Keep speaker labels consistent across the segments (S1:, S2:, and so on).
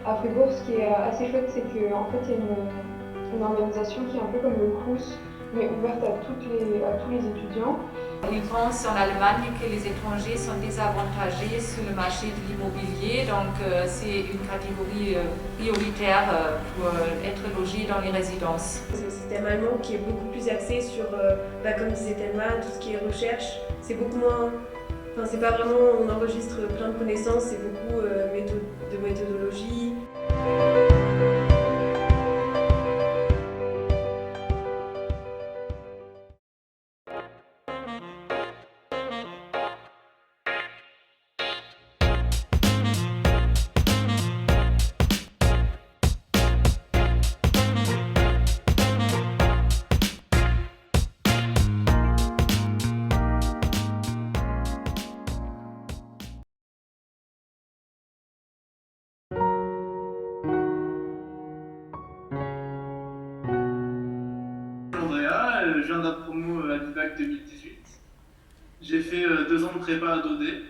S1: À Fribourg, ce qui est assez chouette, c'est qu'en fait, il y a une organisation qui est un peu comme le Crous, mais ouverte à tous les étudiants.
S2: Il pense en Allemagne que les étrangers sont désavantagés sur le marché de l'immobilier, donc c'est une catégorie prioritaire pour être logé dans les résidences.
S3: C'est le système allemand qui est beaucoup plus axé sur, comme disait Thelma, tout ce qui est recherche. C'est beaucoup moins. Enfin, c'est pas vraiment on enregistre plein de connaissances, c'est beaucoup de méthodologie.
S4: Andrea, je viens de la promo à l'IVAC 2018. J'ai fait 2 ans de prépa à Daudet.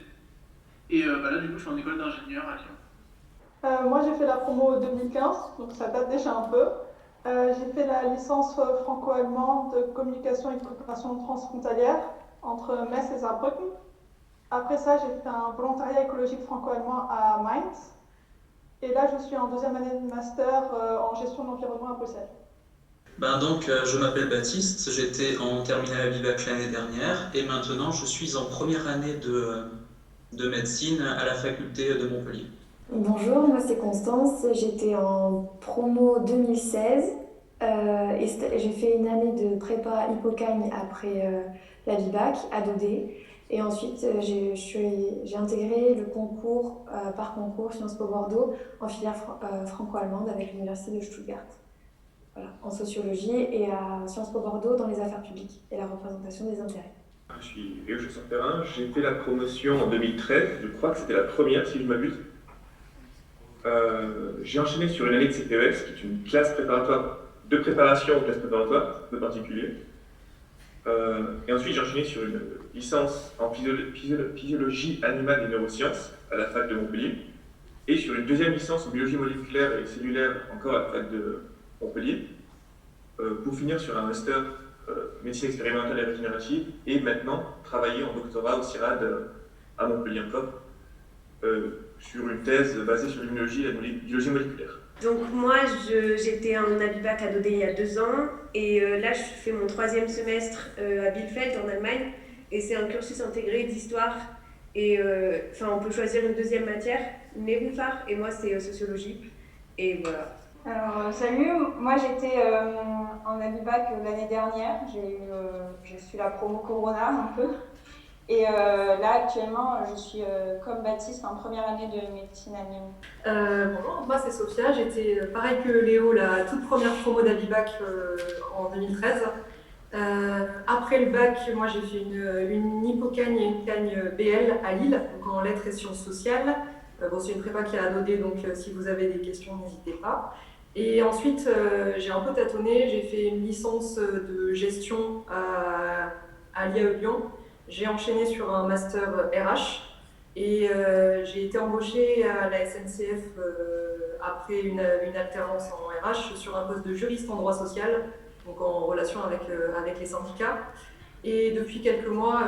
S4: Et là, du coup, je suis en école d'ingénieur à Lyon.
S5: Moi, j'ai fait la promo 2015, donc ça date déjà un peu. J'ai fait la licence franco-allemande de communication et coopération transfrontalière entre Metz et Saarbrücken. Après ça, j'ai fait un volontariat écologique franco-allemand à Mainz. Et là, je suis en deuxième année de master en gestion de l'environnement à Bruxelles.
S6: Je m'appelle Baptiste, j'étais en terminale à Vivac l'année dernière et maintenant je suis en première année de médecine à la faculté de Montpellier.
S7: Bonjour, moi c'est Constance, j'étais en promo 2016 j'ai fait une année de prépa Hippocagne après la Vivac à Daudet et ensuite j'ai intégré le concours par concours Sciences Po Bordeaux en filière franco-allemande avec l'université de Stuttgart. Voilà, en sociologie et à Sciences Po Bordeaux dans les affaires publiques et la représentation des intérêts.
S8: Je suis Léo Chasseur-Perrin, j'ai fait la promotion en 2013, je crois que c'était la première si je m'abuse. J'ai enchaîné sur une année de CPES, qui est une classe préparatoire de préparation aux classes préparatoires, un peu particulier. Et ensuite j'ai enchaîné sur une licence en physiologie animale et neurosciences à la fac de Montpellier, et sur une deuxième licence en biologie moléculaire et cellulaire encore à la fac de Montpellier, pour finir sur un master médecine expérimentale et régénérative, et maintenant travailler en doctorat au CIRAD à Montpellier encore, sur une thèse basée sur l'immunologie et la biologie moléculaire.
S3: Donc moi, j'étais en Abibac à Daudet il y a 2 ans, et là je fais mon 3e semestre à Bielefeld en Allemagne, et c'est un cursus intégré d'histoire, et on peut choisir une deuxième matière, Nebenfach, et moi c'est sociologie, et voilà.
S9: Alors salut, moi j'étais en Abibac l'année dernière, j'ai su la promo Corona un peu. Et là actuellement je suis comme Baptiste en première année de médecine à Lyon.
S10: Bonjour, moi c'est Sophia, j'étais pareil que Léo, la toute première promo d'Abibac en 2013. Après le bac, moi j'ai fait une Hippocagne et une Cagne BL à Lille, donc en lettres et sciences sociales. C'est une prépa qui est à Daudet, donc si vous avez des questions, n'hésitez pas. Et ensuite, j'ai un peu tâtonné, j'ai fait une licence de gestion à l'IAE Lyon. J'ai enchaîné sur un master RH et j'ai été embauchée à la SNCF après une alternance en RH sur un poste de juriste en droit social, donc en relation avec les syndicats. Et depuis quelques mois,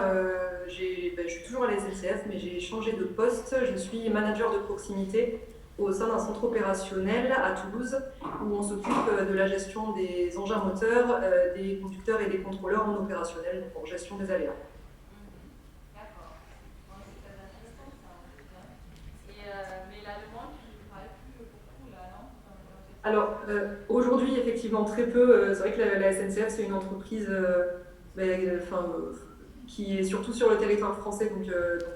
S10: je suis toujours à la SNCF, mais j'ai changé de poste. Je suis manager de proximité au sein d'un centre opérationnel à Toulouse, où on s'occupe de la gestion des engins moteurs, des conducteurs et des contrôleurs en opérationnel pour gestion des aléas.
S2: D'accord. C'est très intéressant ça. Mais l'allemand, tu ne parles plus beaucoup là, non?
S10: Alors, aujourd'hui, effectivement, très peu. C'est vrai que la SNCF, c'est une entreprise qui est surtout sur le territoire français, donc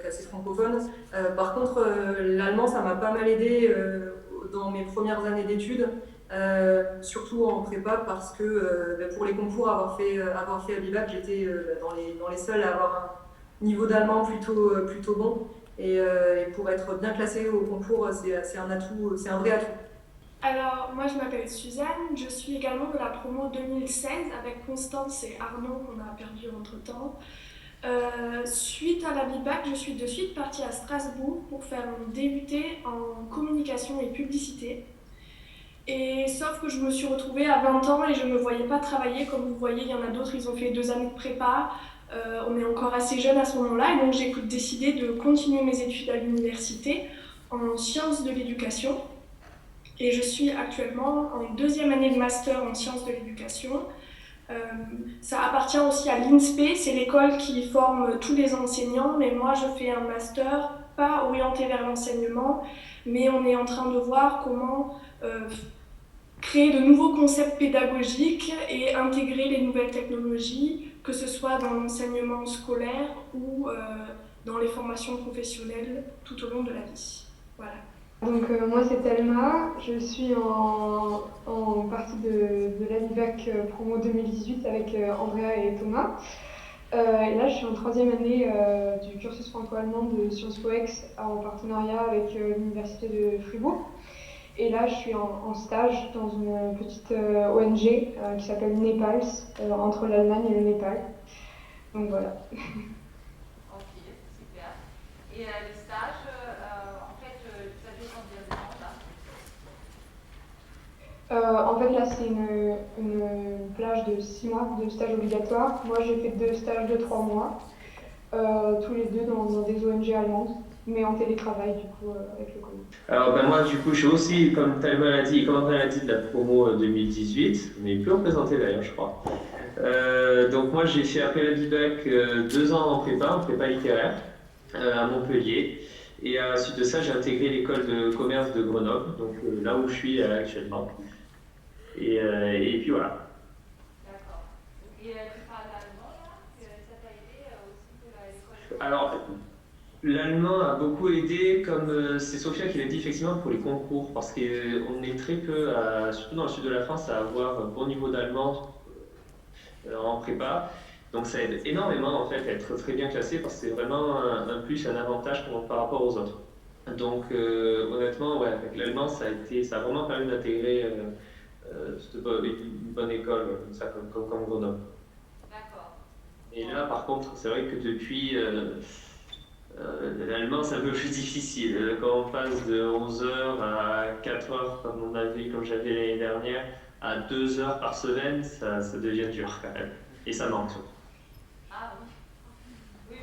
S10: assez francophone. Par contre, l'allemand, ça m'a pas mal aidé dans mes premières années d'études, surtout en prépa, parce que pour les concours, avoir fait Abibac, j'étais dans les seuls à avoir un niveau d'allemand plutôt bon. Et pour être bien classé au concours, c'est un atout, c'est un vrai atout.
S11: Alors, moi je m'appelle Suzanne, je suis également de la promo 2016 avec Constance et Arnaud qu'on a perdu entre-temps. Suite à la BIBAC, je suis de suite partie à Strasbourg pour faire mon DUT en communication et publicité. Et sauf que je me suis retrouvée à 20 ans et je ne me voyais pas travailler. Comme vous voyez, il y en a d'autres, ils ont fait 2 années de prépa. On est encore assez jeune à ce moment-là. Et donc j'ai décidé de continuer mes études à l'université en sciences de l'éducation. Et je suis actuellement en 2e année de master en sciences de l'éducation. Ça appartient aussi à l'INSPE, c'est l'école qui forme tous les enseignants, mais moi je fais un master pas orienté vers l'enseignement, mais on est en train de voir comment créer de nouveaux concepts pédagogiques et intégrer les nouvelles technologies, que ce soit dans l'enseignement scolaire ou dans les formations professionnelles tout au long de la vie. Voilà.
S1: Donc moi c'est Thelma, je suis en partie de la BIBAC promo 2018 avec Andrea et Thomas. Et là je suis en 3e année du cursus franco-allemand de Sciences Po Ex en partenariat avec l'université de Fribourg. Et là je suis en stage dans une petite ONG qui s'appelle Nepals, entre l'Allemagne et le Népal. Donc voilà.
S2: Ok, super. Et le stage, en fait, ça dure combien de temps là?
S1: En fait, là, c'est une plage de 6 mois de stage obligatoire. Moi, j'ai fait 2 stages de 3 mois, tous les deux dans des ONG allemandes, mais en télétravail, du coup, avec le Covid.
S12: Alors, moi, du coup, je suis aussi, comme Thelma l'a dit, comme André l'a dit, de la promo 2018. On n'est plus représenté d'ailleurs, je crois. Donc, moi, j'ai fait après la BIBAC 2 ans en prépa littéraire, à Montpellier. Et à la suite de ça, j'ai intégré l'école de commerce de Grenoble, donc là où je suis actuellement. Et puis voilà.
S2: D'accord. Et tu parles l'allemand là? Ça t'a aidé aussi pour l'école?
S12: Alors, l'allemand a beaucoup aidé, comme c'est Sophia qui l'a dit, effectivement, pour les concours, parce qu'on est très peu, surtout dans le sud de la France, à avoir un bon niveau d'allemand en prépa. Donc ça aide énormément en fait à être très bien classé parce que c'est vraiment un plus, un avantage par rapport aux autres. Donc honnêtement, ouais, avec l'allemand, ça a vraiment permis d'intégrer une bonne école comme Grenoble.
S2: D'accord.
S12: Et là, par contre, c'est vrai que depuis, l'allemand, c'est un peu plus difficile. Quand on passe de 11 heures à 4 heures, comme j'avais l'année dernière, à 2 heures par semaine, ça devient dur quand même. Et ça manque.
S2: Ah oui. Oui,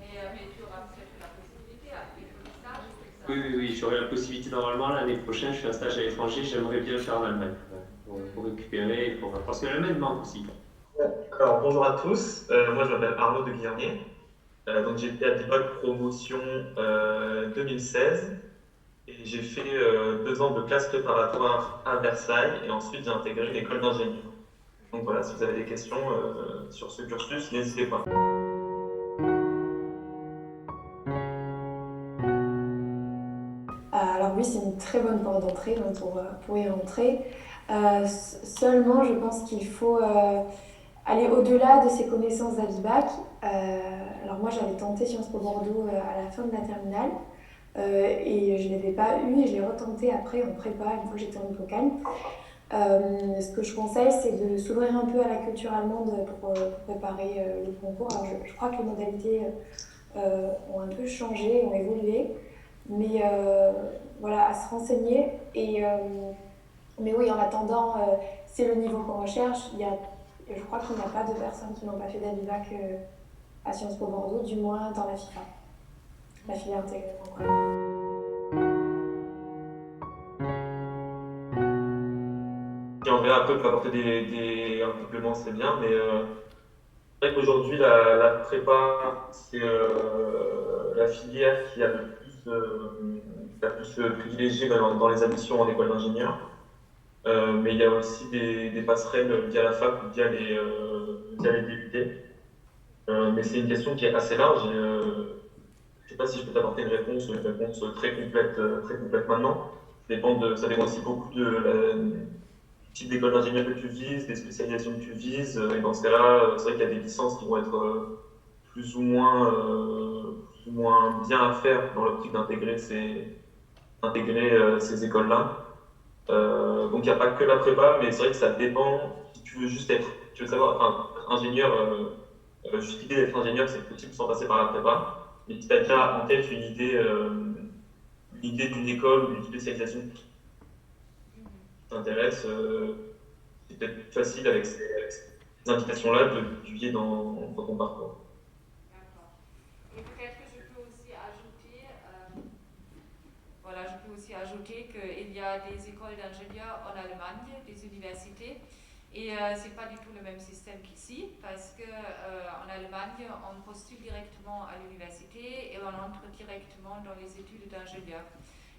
S2: mais tu auras peut-être la possibilité après le stage.
S12: Oui, j'aurai la possibilité normalement l'année prochaine. Je fais un stage à l'étranger, j'aimerais bien le faire en Allemagne pour récupérer, parce que l'Allemagne manque aussi.
S8: Alors bonjour à tous, moi je m'appelle Arnaud de Guillermier, donc j'ai été à BIBAC promotion 2016 et j'ai fait 2 ans de classe préparatoire à Versailles et ensuite j'ai intégré une école d'ingénieur. Donc voilà, si vous avez des questions sur ce cursus, n'hésitez pas.
S7: Alors oui, c'est une très bonne porte d'entrée pour y rentrer. Seulement, je pense qu'il faut aller au-delà de ses connaissances à BIBAC. Alors moi, j'avais tenté Sciences Po Bordeaux à la fin de la terminale et je ne l'avais pas eu et je l'ai retenté après en prépa une fois que j'étais en Hippocagne. Ce que je conseille, c'est de s'ouvrir un peu à la culture allemande pour préparer le concours. Alors je crois que les modalités ont un peu changé, ont évolué, mais voilà, à se renseigner. Mais oui, en attendant, c'est le niveau qu'on recherche. Je crois qu'il n'y a pas de personnes qui n'ont pas fait d'ABIBAC à Sciences Po Bordeaux, du moins dans la FIFA, la filière intégrée franco-allemande.
S8: Si Andrea peut apporter un complément, c'est bien, mais c'est vrai qu'aujourd'hui, la prépa, c'est la filière qui a le plus privilégié dans les admissions en école d'ingénieur. Mais il y a aussi des passerelles via la fac ou via les DUT. Mais c'est une question qui est assez large. Je ne sais pas si je peux t'apporter une réponse très complète maintenant. Ça dépend aussi beaucoup du type d'école d'ingénieur que tu vises, des spécialisations que tu vises. Et dans ce cas-là, c'est vrai qu'il y a des licences qui vont être plus ou moins bien à faire dans l'optique d'intégrer ces ces écoles-là. Donc il n'y a pas que la prépa, mais c'est vrai que ça dépend. Si tu veux juste tu veux savoir, ingénieur, juste l'idée d'être ingénieur, c'est possible sans passer par la prépa. Mais si tu as déjà en tête une idée d'une école ou d'une spécialisation qui t'intéresse, c'est peut-être plus facile avec ces invitations-là de publier dans ton parcours.
S2: D'accord. Et peut-être que je peux aussi ajouter, qu'il y a des écoles d'ingénieurs en Allemagne, des universités, et c'est pas du tout le même système qu'ici, parce que en Allemagne, on postule directement à l'université et on entre directement dans les études d'ingénieur.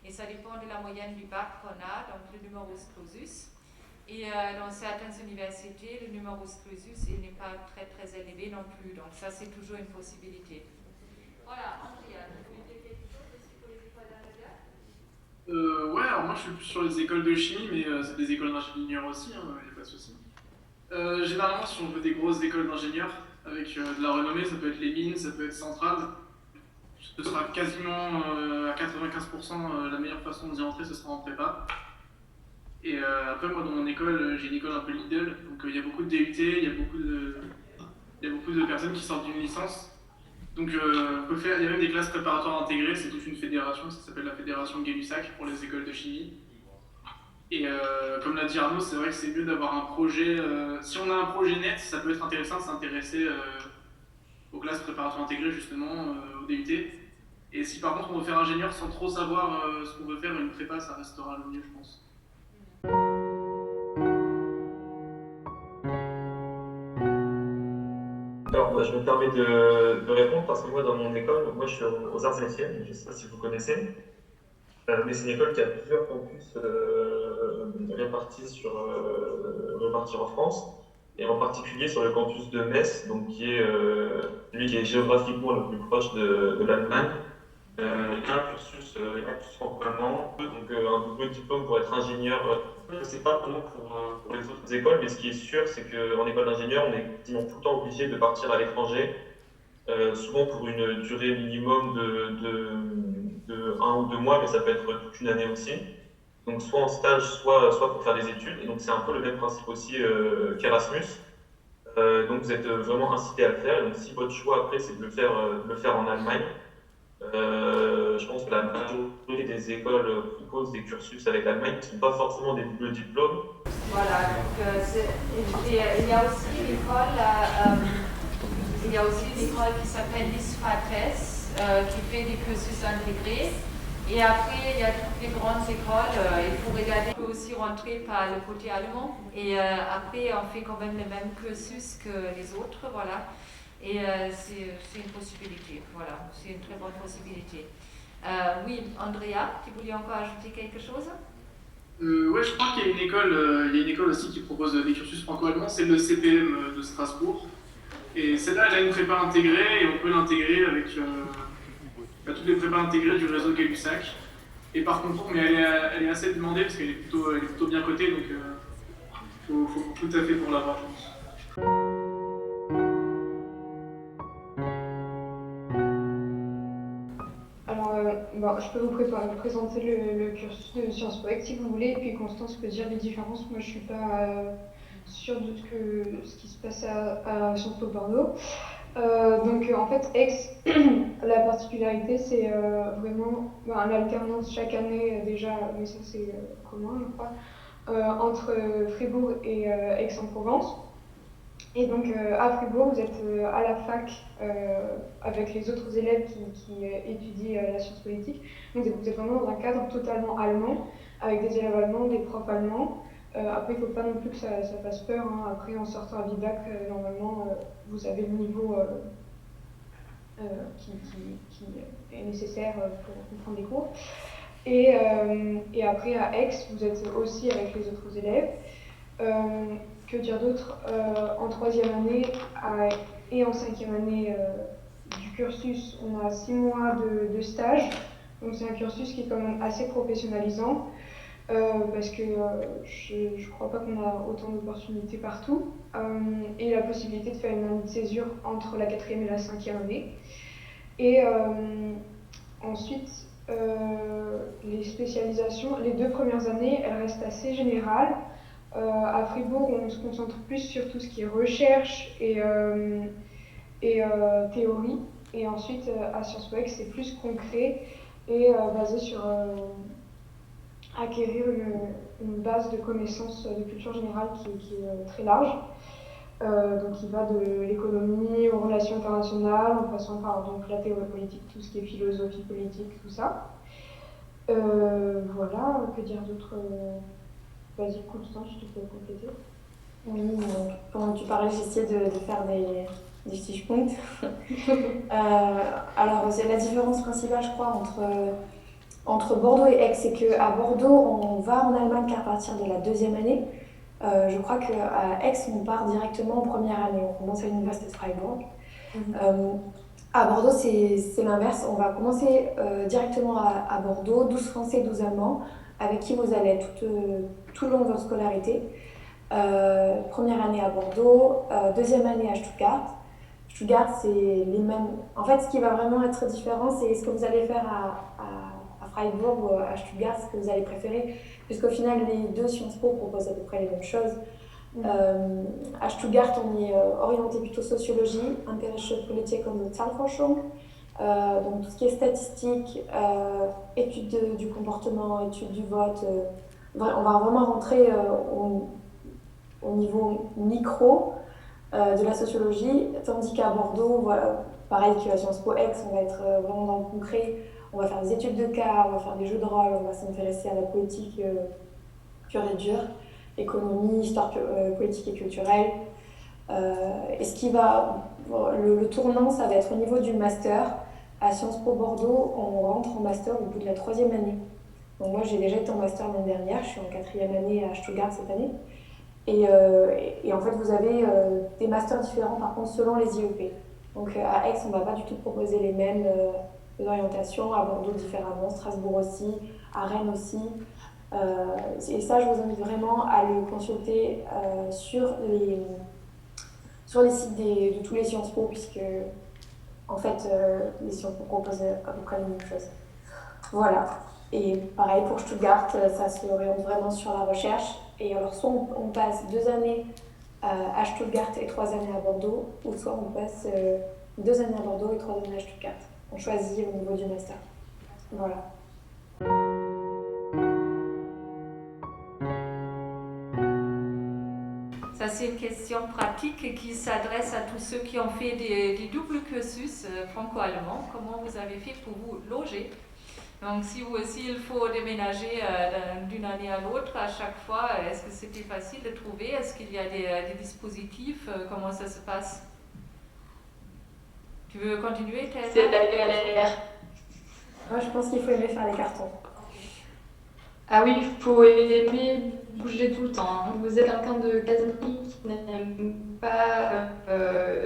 S2: Et ça dépend de la moyenne du bac qu'on a, donc le numerus clausus. Et dans certaines universités, le numerus clausus il n'est pas très très élevé non plus, donc ça c'est toujours une possibilité. Voilà, Andrea, tu veux dire quelque chose aussi pour les écoles d'ingénieurs?
S4: Ouais, alors moi je suis plus sur les écoles de chimie, mais c'est des écoles d'ingénieurs aussi, il n'y a pas de souci. Généralement, si on veut des grosses écoles d'ingénieurs avec de la renommée, ça peut être les mines, ça peut être Centrale. Ce sera quasiment à 95% la meilleure façon d'y entrer, ce sera en prépa. Et après, moi, dans mon école, j'ai une école un peu Lidl, donc il y a beaucoup de DUT, il y a beaucoup de personnes qui sortent d'une licence. Donc on peut faire, il y a même des classes préparatoires intégrées, c'est toute une fédération, ça s'appelle la fédération Gay-Lussac pour les écoles de chimie. Et comme l'a dit Arnaud, c'est vrai que c'est mieux d'avoir un projet. Si on a un projet net, ça peut être intéressant de s'intéresser aux classes préparatoires intégrées, justement, au DUT. Et si par contre on veut faire ingénieur sans trop savoir ce qu'on veut faire, une prépa, ça restera le mieux, je pense.
S8: Alors, je me permets de répondre parce que moi, dans mon école, moi je suis aux Arts et Métiers, je ne sais pas si vous connaissez. Mais c'est une école qui a plusieurs campus répartis en France, et en particulier sur le campus de Metz, donc qui est celui qui est géographiquement le plus proche de l'Allemagne. Il y a un cursus franco-allemand, donc un double diplôme pour être ingénieur. Je ne sais pas vraiment pour les autres écoles, mais ce qui est sûr, c'est qu'en école d'ingénieur, on est quasiment tout le temps obligé de partir à l'étranger, souvent pour une durée minimum de 1 ou 2 mois, mais ça peut être toute une année aussi. Donc soit en stage, soit pour faire des études. Et donc c'est un peu le même principe aussi qu'Erasmus. Donc vous êtes vraiment incité à le faire. Et donc si votre choix après c'est de le faire en Allemagne, je pense que la majorité des écoles proposent des cursus avec l'Allemagne qui ne sont pas forcément des doubles diplômes.
S2: Voilà, donc il y a aussi une école qui s'appelle l'ISFATES, qui fait des cursus intégrés. Et après, il y a toutes les grandes écoles, il faut regarder, on peut aussi rentrer par le côté allemand. Et après, on fait quand même le même cursus que les autres, voilà. Et c'est une possibilité, voilà, c'est une très bonne possibilité. Oui, Andrea, tu voulais encore ajouter quelque chose?
S4: Ouais, je crois qu'il y a une école aussi qui propose des cursus franco-allemands, c'est le CPM de Strasbourg. Et celle-là, elle a une prépa intégrée et on peut l'intégrer avec toutes les prépas intégrées du réseau Gay-Lussac. Et par concours, mais elle est assez demandée parce qu'elle est plutôt bien cotée, donc faut tout à fait pour l'avoir, je pense.
S1: Alors, je peux vous présenter le cursus de Sciences Po si vous voulez, et puis Constance peut dire les différences. Moi, je suis pas sûre de ce qui se passe à Sciences Po Bordeaux. Donc en fait, Aix, la particularité, c'est vraiment l'alternance chaque année déjà, mais ça c'est commun, je crois, entre Fribourg et Aix-en-Provence. Et donc à Fribourg, vous êtes à la fac avec les autres élèves qui étudient la science politique. Donc vous êtes vraiment dans un cadre totalement allemand, avec des élèves allemands, des profs allemands. Après, il ne faut pas non plus que ça fasse peur. Hein. Après, en sortant à Vivac, normalement, vous avez le niveau qui est nécessaire pour comprendre les cours. Et après, à Aix, vous êtes aussi avec les autres élèves. Que dire d'autre? En 3e année et en 5e année du cursus, on a 6 mois de stage. Donc c'est un cursus qui est quand même assez professionnalisant. Parce que je ne crois pas qu'on a autant d'opportunités partout, et la possibilité de faire une année de césure entre la 4e et la 5e année. Et ensuite, les spécialisations, les 2 premières années, elles restent assez générales. À Fribourg, on se concentre plus sur tout ce qui est recherche et et théorie. Et ensuite, à Sciences Po Ex, c'est plus concret et basé sur acquérir une base de connaissances de culture générale qui est très large. Donc il va de l'économie aux relations internationales, en passant par donc, la théorie politique, tout ce qui est philosophie politique, tout ça. Voilà, que dire d'autre? Vas-y, Constance, je te fais compléter.
S7: Oui, pendant que tu parlais, j'essayais de faire des Stichpunkte. Alors, c'est la différence principale, je crois, entre Bordeaux et Aix, c'est qu'à Bordeaux, on va en Allemagne qu'à partir de la deuxième année. Je crois qu'à Aix, on part directement en première année. On commence à l'université de Freiburg. À Bordeaux, c'est l'inverse. On va commencer directement à Bordeaux, 12 Français, 12 Allemands, avec qui vous allez tout le long de votre scolarité. Première année à Bordeaux, deuxième année à Stuttgart. Stuttgart, c'est les mêmes. En fait, ce qui va vraiment être différent, c'est ce que vous allez faire à Freiburg ou à Stuttgart, ce que vous allez préférer, puisqu'au final, les deux Sciences Po proposent à peu près les mêmes choses. À Stuttgart, on est orienté plutôt sociologie, Empirische Politik und Sozialforschung, donc tout ce qui est statistique, études du comportement, études du vote. On va vraiment rentrer au niveau micro de la sociologie, tandis qu'à Bordeaux, voilà, pareil qu'à Sciences Po Ex, on va être vraiment dans le concret. On va faire des études de cas, on va faire des jeux de rôle, on va s'intéresser à la politique pure et dure, économie, histoire politique et culturelle. Et ce qui va, le tournant, ça va être au niveau du master. À Sciences Po Bordeaux, on rentre en master au bout de la troisième année. Donc moi, j'ai déjà été en master l'année dernière, je suis en quatrième année à Stuttgart cette année. Et en fait, vous avez des masters différents par contre selon les IEP. Donc à Aix, on ne va pas du tout proposer les mêmes orientations, à Bordeaux différemment, Strasbourg aussi, à Rennes aussi. Et ça, je vous invite vraiment à le consulter sur les sites de tous les Sciences Po, puisque en fait, les Sciences Po proposent à peu près les mêmes choses. Voilà. Et pareil pour Stuttgart, ça s'oriente vraiment sur la recherche. Et alors, soit on passe 2 années à Stuttgart et 3 années à Bordeaux, ou soit on passe 2 années à Bordeaux et 3 années à Stuttgart. On choisit au niveau du master. Voilà.
S2: Ça, c'est une question pratique qui s'adresse à tous ceux qui ont fait des doubles cursus franco-allemands. Comment vous avez fait pour vous loger? Donc, si vous aussi, il faut déménager d'une année à l'autre à chaque fois, est-ce que c'était facile de trouver? Est-ce qu'il y a des dispositifs? Comment ça se passe? Tu veux continuer, Thérèse?
S13: C'est la galère.
S7: Moi, je pense qu'il faut aimer faire les cartons.
S13: Ah oui, il faut aimer bouger tout le temps. Vous êtes quelqu'un de casanier qui n'aime pas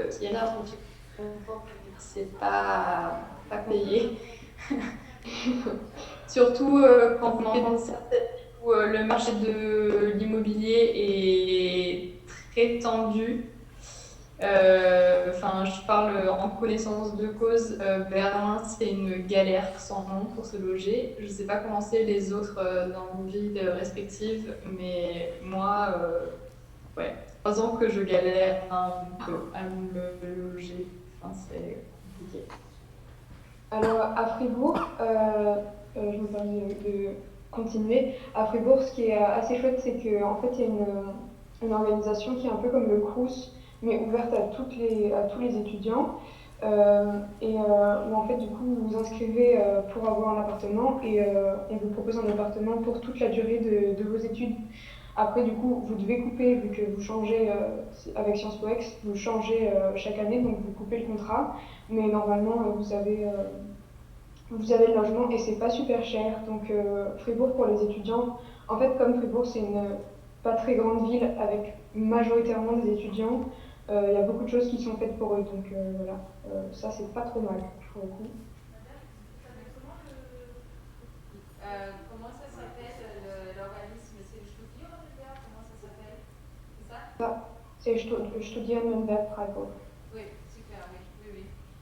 S13: qui est là pour du confort, c'est pas payé. Surtout quand on est dans certaines où le marché de l'immobilier est très tendu. Je parle en connaissance de cause. Berlin, c'est une galère sans nom pour se loger. Je ne sais pas comment c'est les autres dans nos villes respectives, mais moi, 3 ans que je galère un peu à me loger. C'est compliqué.
S1: Alors à Fribourg, je me permets de continuer. À Fribourg, ce qui est assez chouette, c'est qu'en fait, il y a une organisation qui est un peu comme le Crous, mais ouverte à tous les étudiants. Où en fait, du coup, vous vous inscrivez pour avoir un appartement et on vous propose un appartement pour toute la durée de vos études. Après, du coup, vous devez couper, vu que vous changez avec Sciences Po Ex, vous changez chaque année, donc vous coupez le contrat. Mais normalement, vous avez le logement et c'est pas super cher. Donc Fribourg pour les étudiants, en fait, comme Fribourg, c'est une pas très grande ville avec majoritairement des étudiants, il y a beaucoup de choses qui sont faites pour eux. Donc voilà, ça c'est pas trop mal pour le coup.
S2: Comment ça s'appelle l'organisme? C'est le Studienwettbewerb? Comment ça s'appelle? C'est ça?
S1: C'est Studienwettbewerb Freiburg.
S2: Oui, super, oui.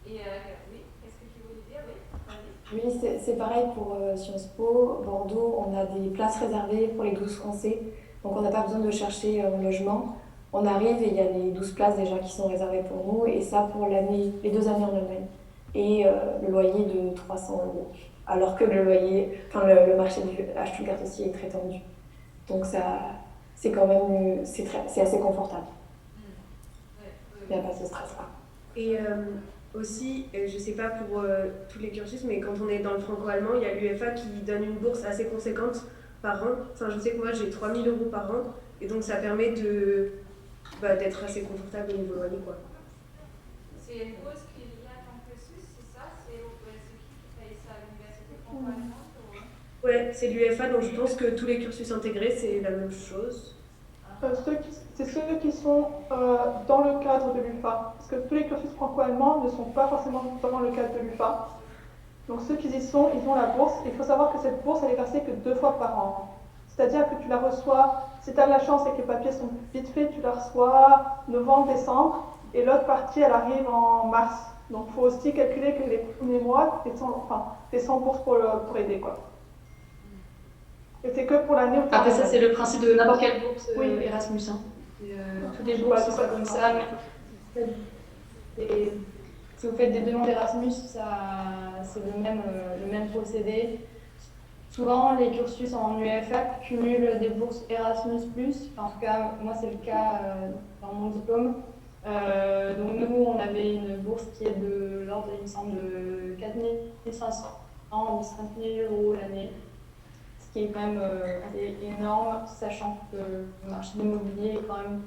S2: Et oui, qu'est-ce que tu voulais dire? Oui,
S7: Oui, c'est pareil pour Sciences Po. Bordeaux, on a des places réservées pour les 12 Français. Donc on n'a pas besoin de chercher un logement. On arrive et il y a les 12 places déjà qui sont réservées pour nous, et ça pour les 2 années en Allemagne. Et le loyer de 300 euros. Alors que le marché à Stuttgart aussi est très tendu. Donc ça, c'est quand même, c'est assez confortable. Il n'y a pas ce stress-là.
S3: Et aussi, je sais pas pour tous les cursus, mais quand on est dans le franco-allemand, il y a l'UFA qui donne une bourse assez conséquente par an. Enfin, je sais que moi, j'ai 3 000 euros par an, et donc ça permet d'être assez confortable au niveau loyer, quoi.
S2: C'est une bourse qui est liée à ton cursus, c'est ça? C'est qui paye ça à l'université franco-allemande?
S3: Ouais, c'est l'UFA, donc je pense que tous les cursus intégrés, c'est la même chose.
S5: C'est ceux qui sont dans le cadre de l'UFA. Parce que tous les cursus franco-allemands ne sont pas forcément dans le cadre de l'UFA. Donc ceux qui y sont, ils ont la bourse. Il faut savoir que cette bourse, elle est versée que 2 fois par an. C'est-à-dire que tu la reçois, si tu as de la chance et que les papiers sont vite faits, tu la reçois novembre, décembre. Et l'autre partie, elle arrive en mars. Donc il faut aussi calculer que les premiers mois, tu es sans bourse pour aider, quoi. Et c'est que pour l'année où tu
S13: Après, ça, c'est le principe de n'importe quelle bourse Erasmus. Hein. Toutes les bourses sont comme ça. Et si vous faites des demandes Erasmus, c'est le même procédé. Souvent, les cursus en UFA cumulent des bourses Erasmus+. En tout cas, moi, c'est le cas dans mon diplôme. Donc, nous, on avait une bourse qui est de l'ordre, il me semble, de 4 500 ou 5 000 euros l'année. Ce qui est quand même assez énorme, sachant que le marché de l'immobilier est quand même,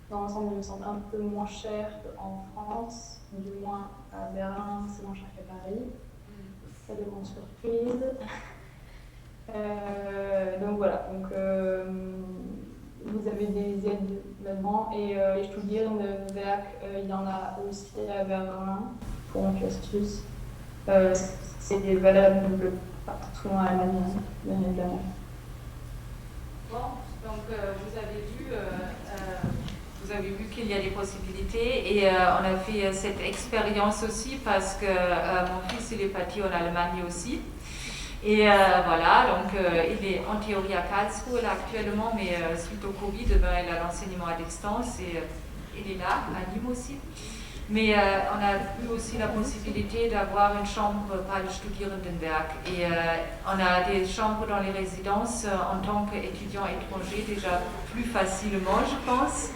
S13: dans l'ensemble, il me semble un peu moins cher qu'en France, du moins à Berlin, c'est moins cher qu'à Paris. Ça demande surprise. Donc voilà, vous avez des aides là-dedans, et les Studierendenwerk, il y en a aussi à Berlin pour un cursus. C'est valable partout en Allemagne, bien évidemment.
S2: Bon, donc vous avez vu qu'il y a des possibilités, et on a fait cette expérience aussi parce que mon fils il est parti en Allemagne aussi. Et voilà, donc il est en théorie à Karlsruhe là, actuellement, mais suite au Covid, il a l'enseignement à distance, et il est là, à Nîmes aussi. Mais on a eu aussi la possibilité d'avoir une chambre par le Studierendenwerk. Et on a des chambres dans les résidences en tant qu'étudiant étranger déjà plus facilement, je pense.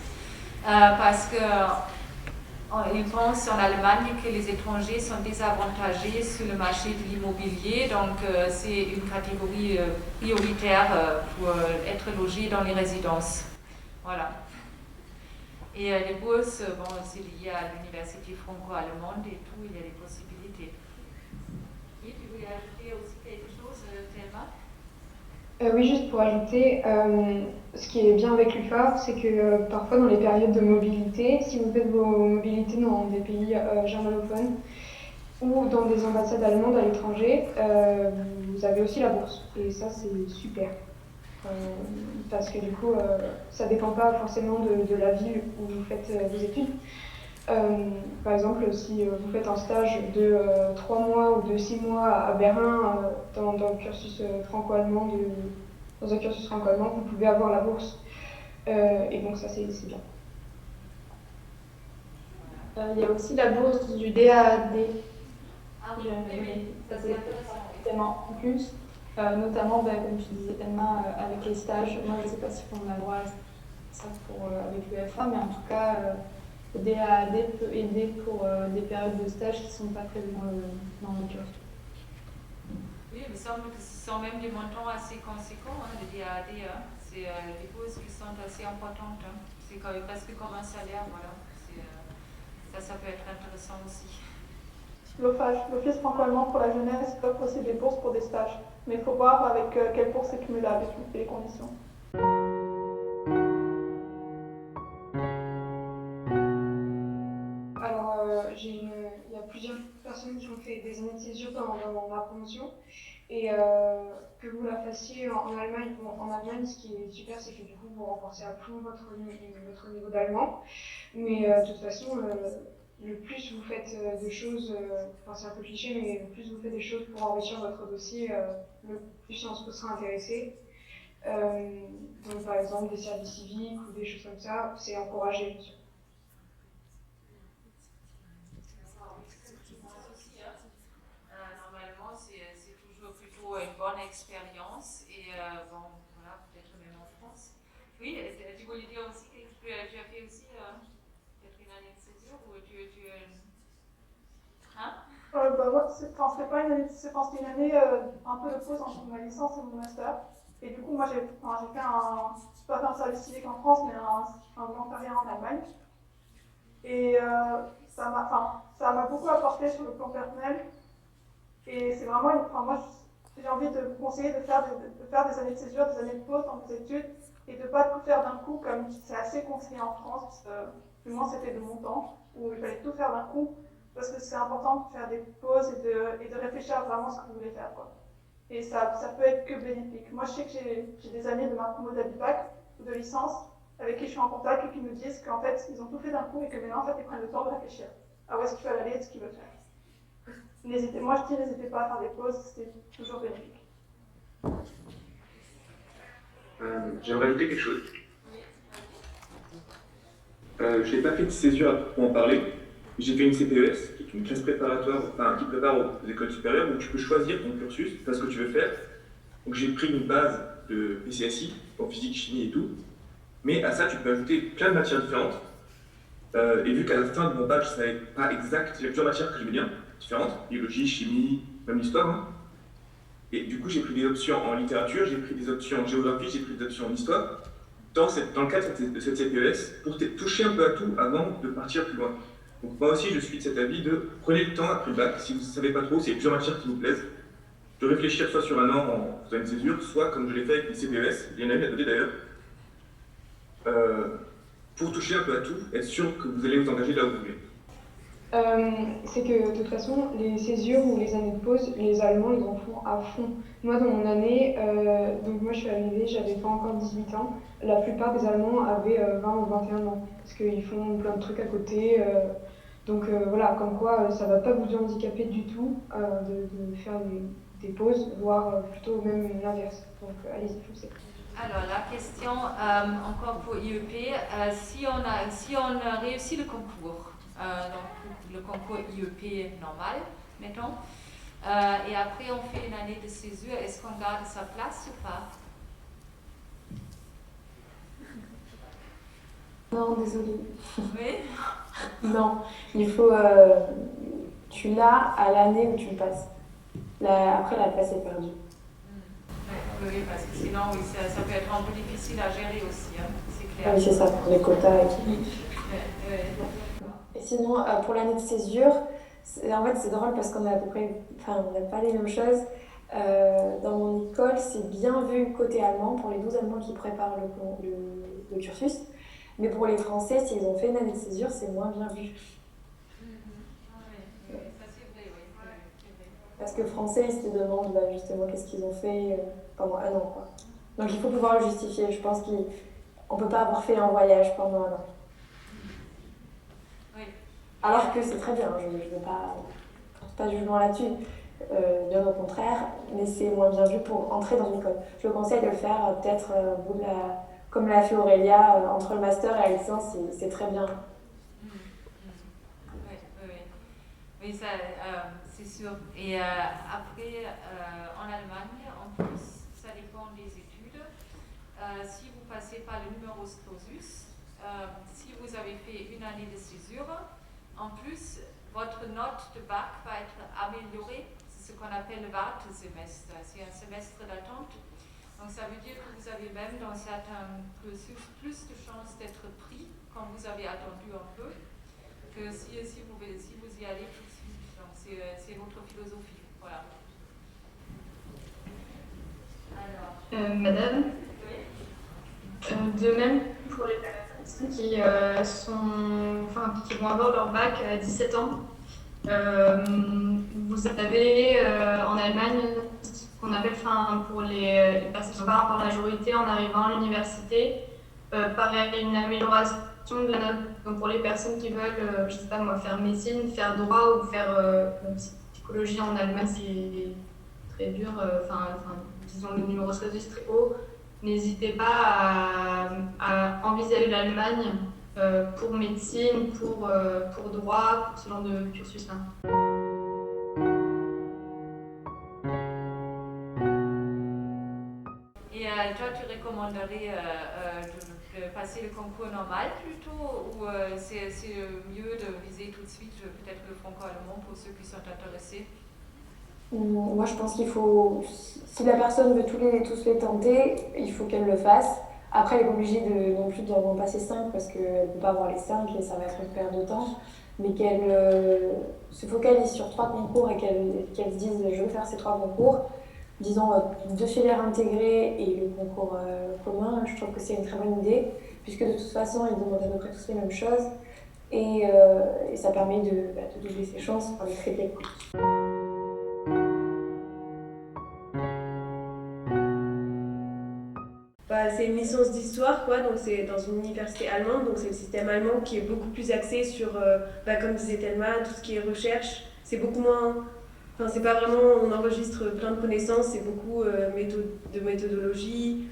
S2: Parce qu'ils pensent en Allemagne que les étrangers sont désavantagés sur le marché de l'immobilier. Donc c'est une catégorie prioritaire pour être logé dans les résidences. Voilà. Et les bourses, c'est lié à l'université franco-allemande et tout, il y a des possibilités. Oui, tu voulais ajouter aussi quelque chose, Thelma?
S1: Oui, juste pour ajouter, ce qui est bien avec l'UFA, c'est que parfois dans les périodes de mobilité, si vous faites vos mobilités dans des pays germanophones ou dans des ambassades allemandes à l'étranger, vous avez aussi la bourse. Et ça, c'est super. Parce que du coup, ça ne dépend pas forcément de la ville où vous faites vos études. Par exemple, si vous faites un stage de 3 mois ou de 6 mois à Berlin dans le cursus franco-allemand, dans un cursus franco-allemand, vous pouvez avoir la bourse. Et donc ça, c'est bien.
S13: Il y a aussi la bourse du DAAD.
S2: Ah oui,
S13: ça c'est tellement en plus. Notamment, comme tu disais Thelma, avec les stages. Moi, je ne sais pas si on a droit à ça avec l'UFA, mais en tout cas, le DAAD peut aider pour des périodes de stage qui ne sont pas prévues dans le cursus.
S2: Oui, il me semble que ce sont même des montants assez conséquents, le DAAD. C'est des bourses qui sont assez importantes. C'est presque comme un salaire, voilà. Ça peut être intéressant aussi.
S5: L'OFAGE, l'Office franco-allemand pour la jeunesse, offre aussi des bourses pour des stages. Mais il faut voir avec quelle bourse est cumulable et les conditions.
S1: Alors, il y a plusieurs personnes qui ont fait des années de césure dans ma promotion. Et que vous la fassiez en Allemagne, en Allemagne, ce qui est super, c'est que du coup, vous renforcez à fond votre niveau d'allemand. Mais de toute façon, le plus vous faites de choses, c'est un peu cliché, mais le plus vous faites des choses pour enrichir votre dossier, le plus on se sera intéressé. Donc par exemple des services civiques ou des choses comme ça, c'est encouragé, bien sûr.
S2: Normalement, c'est toujours plutôt une bonne expérience et bon, voilà, peut-être même en France. Oui, tu voulais dire aussi que tu as fait aussi peut-être une année de césure ou hein?
S5: Moi, c'était pas une année, c'était une année un peu de pause entre ma licence et mon master. Et du coup, moi, j'ai fait pas fait un service civique en France, mais un volontariat en Allemagne. Et ça m'a beaucoup apporté sur le plan personnel. Et c'est vraiment, moi, j'ai envie de vous conseiller de faire des années de césure, des années de pause dans vos études, et de ne pas tout faire d'un coup, comme c'est assez conseillé en France, parce que du moins c'était de mon temps, où il fallait tout faire d'un coup, parce que c'est important de faire des pauses et de réfléchir à vraiment ce que vous voulez faire, quoi. Et ça peut être que bénéfique. Moi, je sais que j'ai des amis de ma promo d'Abibac ou de licence avec qui je suis en contact et qui me disent qu'en fait, ils ont tout fait d'un coup et que maintenant, en fait, ils prennent le temps de réfléchir à où est-ce qu'ils veulent aller et ce qu'ils veulent faire. Moi, je dis, n'hésitez pas à faire des pauses, c'est toujours bénéfique.
S8: J'aimerais ajouter quelque chose. Je n'ai pas fait de césure pour en parler. J'ai fait une CPES, qui est une classe préparatoire, qui prépare aux écoles supérieures, où tu peux choisir ton cursus, faire ce que tu veux faire. Donc j'ai pris une base de PCSI, en physique, chimie et tout. Mais à ça, tu peux ajouter plein de matières différentes. Et vu qu'à la fin de mon bac, je ne savais pas exact, il y a plusieurs matières que j'aimais bien, différentes, biologie, chimie, même l'histoire. Hein. Et du coup, j'ai pris des options en littérature, j'ai pris des options en géographie, j'ai pris des options en histoire, dans le cadre de cette CPES, pour toucher un peu à tout avant de partir plus loin. Donc moi aussi, je suis de cet avis de prenez le temps après le bac, si vous ne savez pas trop, s'il y a plusieurs matières qui vous plaisent, de réfléchir soit sur un an en faisant une césure, soit comme je l'ai fait avec une CPES, il y en a une à côté d'ailleurs, pour toucher un peu à tout, être sûr que vous allez vous engager là où vous voulez.
S1: C'est que de toute façon, les césures ou les années de pause, les Allemands, ils en font à fond. Moi, dans mon année, donc moi je suis arrivée, j'avais pas encore 18 ans. La plupart des Allemands avaient 20 ou 21 ans, parce qu'ils font plein de trucs à côté. Donc voilà, comme quoi ça va pas vous handicaper du tout de faire des pauses, voire plutôt même l'inverse. Donc allez-y, foncez.
S2: Alors la question encore pour IEP, si on réussit le concours, donc le concours IEP normal, mettons, et après on fait une année de césure, est-ce qu'on garde sa place ou pas?
S7: Non, désolée.
S2: Oui.
S7: Non, il faut. Tu l'as à l'année où tu le passes. Après, la place est perdue.
S2: Oui, parce que sinon, oui, ça peut être un peu difficile à gérer aussi, hein, c'est clair.
S7: Oui, c'est ça, pour les quotas.
S2: Et
S7: sinon, pour l'année de césure, en fait, c'est drôle parce qu'on a à peu près. Enfin, on n'a pas les mêmes choses. Dans mon école, c'est bien vu côté allemand pour les 12 Allemands qui préparent le cursus. Mais pour les Français, s'ils ont fait une année de césure, c'est moins bien vu. Parce que Français, ils se demandent justement qu'est-ce qu'ils ont fait pendant un an, quoi. Donc il faut pouvoir le justifier. Je pense qu'on ne peut pas avoir fait un voyage pendant un an.
S2: Oui.
S7: Alors que c'est très bien, je ne veux pas de jugement là-dessus. Bien au contraire, mais c'est moins bien vu pour entrer dans une école. Je le conseille de le faire peut-être au bout de comme l'a fait Aurélia, entre le master et la licence, c'est très bien.
S2: Oui, ça, c'est sûr. Et après, en Allemagne, en plus, ça dépend des études. Si vous passez par le numerus clausus, si vous avez fait une année de césure, en plus, votre note de bac va être améliorée. C'est ce qu'on appelle le Wartesemester. C'est un semestre d'attente. Donc ça veut dire que vous avez même dans certains cursus plus de chances d'être pris quand vous avez attendu un peu que si vous y allez tout de suite. Donc c'est votre philosophie. Voilà.
S13: Alors. Madame, oui. De même pour les personnes qui vont avoir leur bac à 17 ans, vous avez en Allemagne qu'on appelle, pour les personnes qui sont pas par la majorité en arrivant à l'université, pareil, une amélioration de notes. Donc pour les personnes qui veulent, je sais pas moi, faire médecine, faire droit ou faire psychologie en Allemagne, c'est très dur. Disons le numéro clausus très haut. n'hésitez pas à envisager l'Allemagne pour médecine, pour droit, pour ce genre de cursus-là.
S2: Et toi, tu recommanderais de passer le concours normal plutôt, ou c'est mieux de viser tout de suite peut-être le franco-allemand pour ceux qui sont intéressés?
S7: Moi, je pense qu'il faut, si la personne veut tous les tenter, il faut qu'elle le fasse. Après, elle n'est pas obligée non plus d'en passer 5 parce qu'elle ne peut pas avoir les 5 et ça va être une perte de temps. Mais qu'elle se focalise sur 3 concours et qu'elle se dise je veux faire ces 3 concours, disons 2 filières intégrées et le concours commun, je trouve que c'est une très bonne idée, puisque de toute façon, ils demandent à peu près tous les mêmes choses et ça permet de doubler ses chances pour les traiter.
S3: C'est une licence d'histoire, quoi, donc c'est dans une université allemande, donc c'est le système allemand qui est beaucoup plus axé sur, comme disait Thelma, tout ce qui est recherche. C'est beaucoup moins. Enfin, c'est pas vraiment. On enregistre plein de connaissances, c'est beaucoup de méthodologie,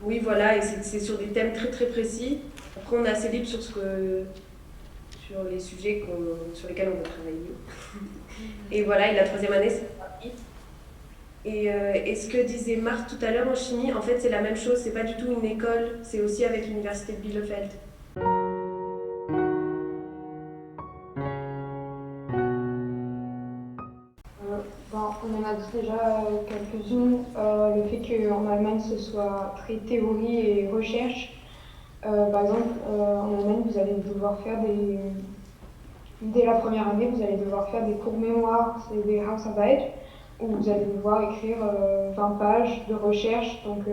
S3: oui, voilà, et c'est sur des thèmes très très précis. Après, on est assez libre sur les sujets sur lesquels on veut travailler. Et voilà, et la 3e année, c'est rapide. Et ce que disait Marc tout à l'heure en chimie, en fait c'est la même chose, c'est pas du tout une école, c'est aussi avec l'université de Bielefeld.
S1: On en a déjà quelques-unes. Le fait qu'en Allemagne ce soit très théorie et recherche. Par exemple, en Allemagne vous allez devoir faire dès la première année, vous allez devoir faire des courts mémoires, c'est des Hausarbeit, où vous allez devoir écrire 20 pages de recherche, donc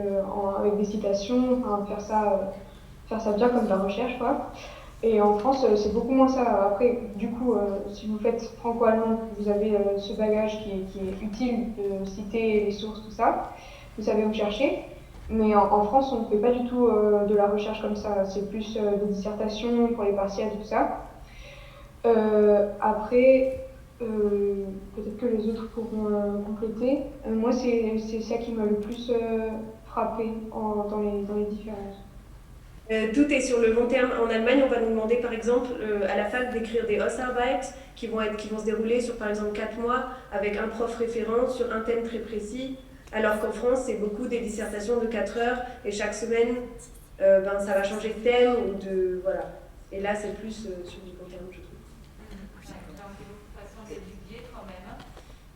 S1: avec des citations, faire ça bien comme de la recherche, quoi. Et en France, c'est beaucoup moins ça. Après, du coup, si vous faites franco-allemand, vous avez ce bagage qui est utile de citer les sources, tout ça. Vous savez où chercher. Mais en France, on ne fait pas du tout de la recherche comme ça. C'est plus des dissertations pour les partiels, tout ça. Après, peut-être que les autres pourront compléter. Moi, c'est ça qui m'a le plus frappé dans les différences.
S3: Tout est sur le long terme. En Allemagne, on va nous demander par exemple à la fac d'écrire des Hausarbeit qui vont se dérouler sur par exemple 4 mois avec un prof référent sur un thème très précis, alors qu'en France, c'est beaucoup des dissertations de 4 heures et chaque semaine, ça va changer de thème voilà. Et là, c'est plus sur du long terme, je trouve.
S2: Donc, de toute façon, d'étudier quand même.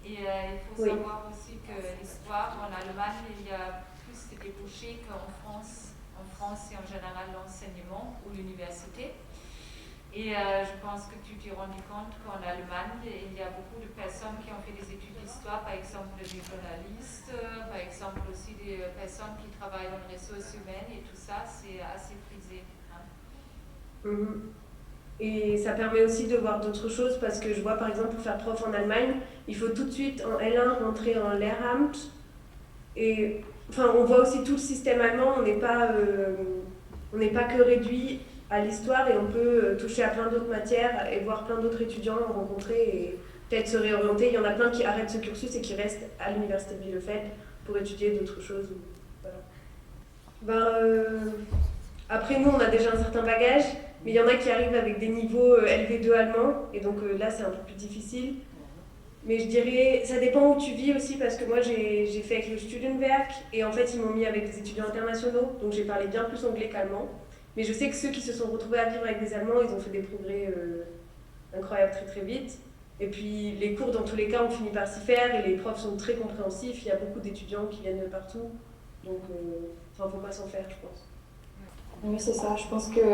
S2: Et il faut savoir aussi que l'histoire en Allemagne, il y a plus de débouchés qu'en France. En France, c'est en général l'enseignement ou l'université. Et je pense que tu t'es rendu compte qu'en Allemagne, il y a beaucoup de personnes qui ont fait des études d'histoire, par exemple des journalistes, par exemple aussi des personnes qui travaillent dans les ressources humaines et tout ça, c'est assez prisé. Hein.
S3: Et ça permet aussi de voir d'autres choses parce que je vois par exemple pour faire prof en Allemagne, il faut tout de suite en L1 rentrer en Lehramt. Et on voit aussi tout le système allemand, on n'est pas que réduit à l'histoire et on peut toucher à plein d'autres matières et voir plein d'autres étudiants rencontrer et peut-être se réorienter. Il y en a plein qui arrêtent ce cursus et qui restent à l'université de Bielefeld pour étudier d'autres choses. Voilà. Après nous, on a déjà un certain bagage, mais il y en a qui arrivent avec des niveaux LV2 allemands et donc là c'est un peu plus difficile. Mais je dirais, ça dépend où tu vis aussi, parce que moi j'ai fait avec le Studenwerk, et en fait ils m'ont mis avec des étudiants internationaux, donc j'ai parlé bien plus anglais qu'allemand. Mais je sais que ceux qui se sont retrouvés à vivre avec des Allemands, ils ont fait des progrès incroyables très très vite. Et puis les cours, dans tous les cas, on finit par s'y faire, et les profs sont très compréhensifs, il y a beaucoup d'étudiants qui viennent de partout, donc faut pas s'en faire, je pense.
S7: Oui, c'est ça, je pense qu'il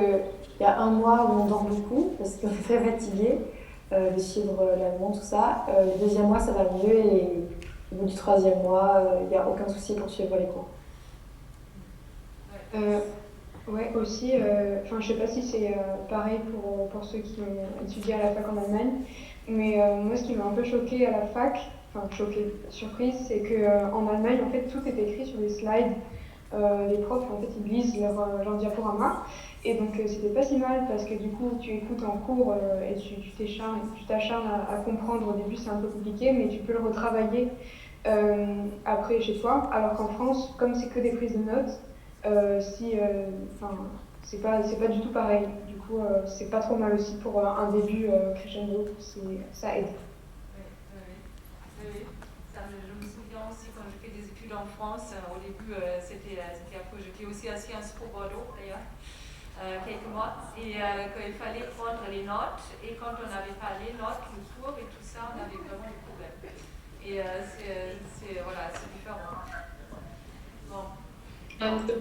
S7: y a un mois où on dort beaucoup, parce qu'on est très fatigué. De suivre l'allemand, tout ça. Le 2e mois, ça va mieux et au bout du 3e mois, il n'y a aucun souci pour suivre les cours.
S1: Ouais, aussi, je sais pas si c'est pareil pour ceux qui ont étudié à la fac en Allemagne, mais moi, ce qui m'a un peu choquée à la fac, surprise, c'est qu'en Allemagne, en fait, tout est écrit sur les slides. Les profs, en fait, ils lisent leur diaporama. Et donc c'était pas si mal parce que du coup tu écoutes en cours et tu t'acharnes à comprendre. Au début c'est un peu compliqué mais tu peux le retravailler après chez toi, alors qu'en France, comme c'est que des prises de notes, c'est pas du tout pareil. Du coup, c'est pas trop mal aussi pour un début crescendo, ça aide.
S2: Oui. Je me souviens aussi quand j'ai fait des études en France, au début c'était un peu, j'étais aussi à Sciences Po Bordeaux d'ailleurs, quelques mois, et qu'il fallait prendre les notes, et quand on n'avait pas les notes, le cours et tout ça, on avait vraiment des problèmes. Et c'est différent. Bon.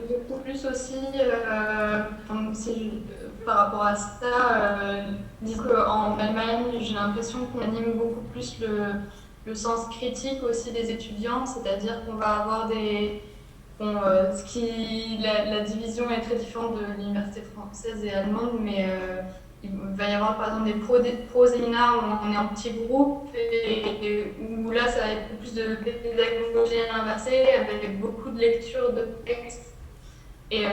S13: Beaucoup plus aussi, par rapport à ça, dis qu'en Allemagne, j'ai l'impression qu'on anime beaucoup plus le sens critique aussi des étudiants, c'est-à-dire qu'on va avoir la division est très différente de l'université française et allemande, mais il va y avoir par exemple des pro-séminaires où on est en petits groupes et où là ça va être plus de pédagogie inversée avec beaucoup de lecture de textes et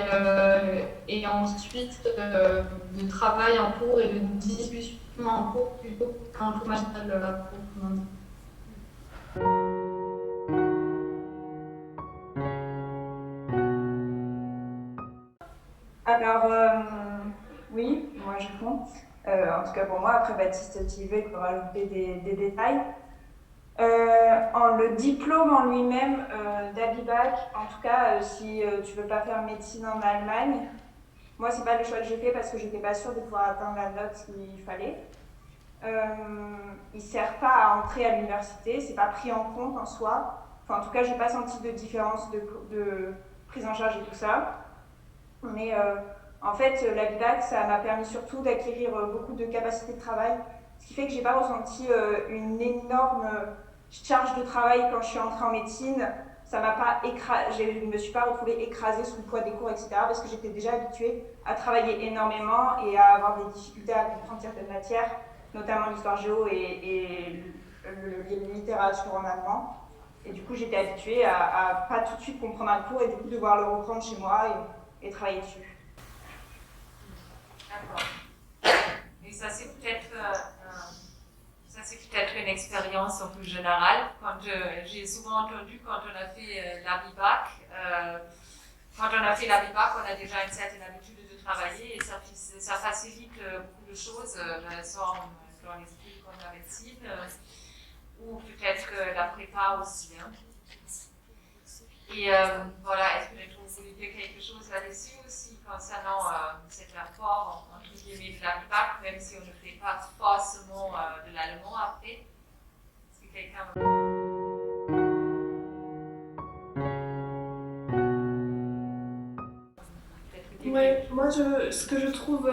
S13: ensuite de travail en cours et de discussion en cours plutôt qu'un cours magistral proprement dit.
S9: Alors, oui, moi je réponds. En tout cas pour moi, après Baptiste Thivet peut rajouter des détails. Le diplôme en lui-même d'Abibac, en tout cas si tu veux pas faire médecine en Allemagne, moi c'est pas le choix que j'ai fait parce que j'étais pas sûre de pouvoir atteindre la note qu'il fallait. Il sert pas à entrer à l'université, c'est pas pris en compte en soi. Enfin, en tout cas, j'ai pas senti de différence de prise en charge et tout ça. Mais en fait, l'Abibac, ça m'a permis surtout d'acquérir beaucoup de capacités de travail, ce qui fait que j'ai pas ressenti une énorme charge de travail quand je suis entrée en médecine. Ça m'a pas je ne me suis pas retrouvée écrasée sous le poids des cours, etc. parce que j'étais déjà habituée à travailler énormément et à avoir des difficultés à comprendre certaines matières, notamment l'histoire géo et la littérature en allemand. Et du coup, j'étais habituée à pas tout de suite comprendre un cours et du coup devoir le reprendre chez moi et travailler dessus.
S2: D'accord. Et ça, c'est peut-être une expérience un peu générale. J'ai souvent entendu quand on a fait l'Abibac, on a déjà une certaine habitude de travailler et ça facilite beaucoup de choses, soit dans les études comme la médecine, ou peut-être que la prépa aussi. Hein. Et voilà, est-ce que vous voulez dire quelque chose là-dessus aussi concernant cet apport entre guillemets de l'Abibac, même si on ne fait pas forcément de l'allemand après? Est-ce que quelqu'un
S11: Ouais, moi ce que je trouve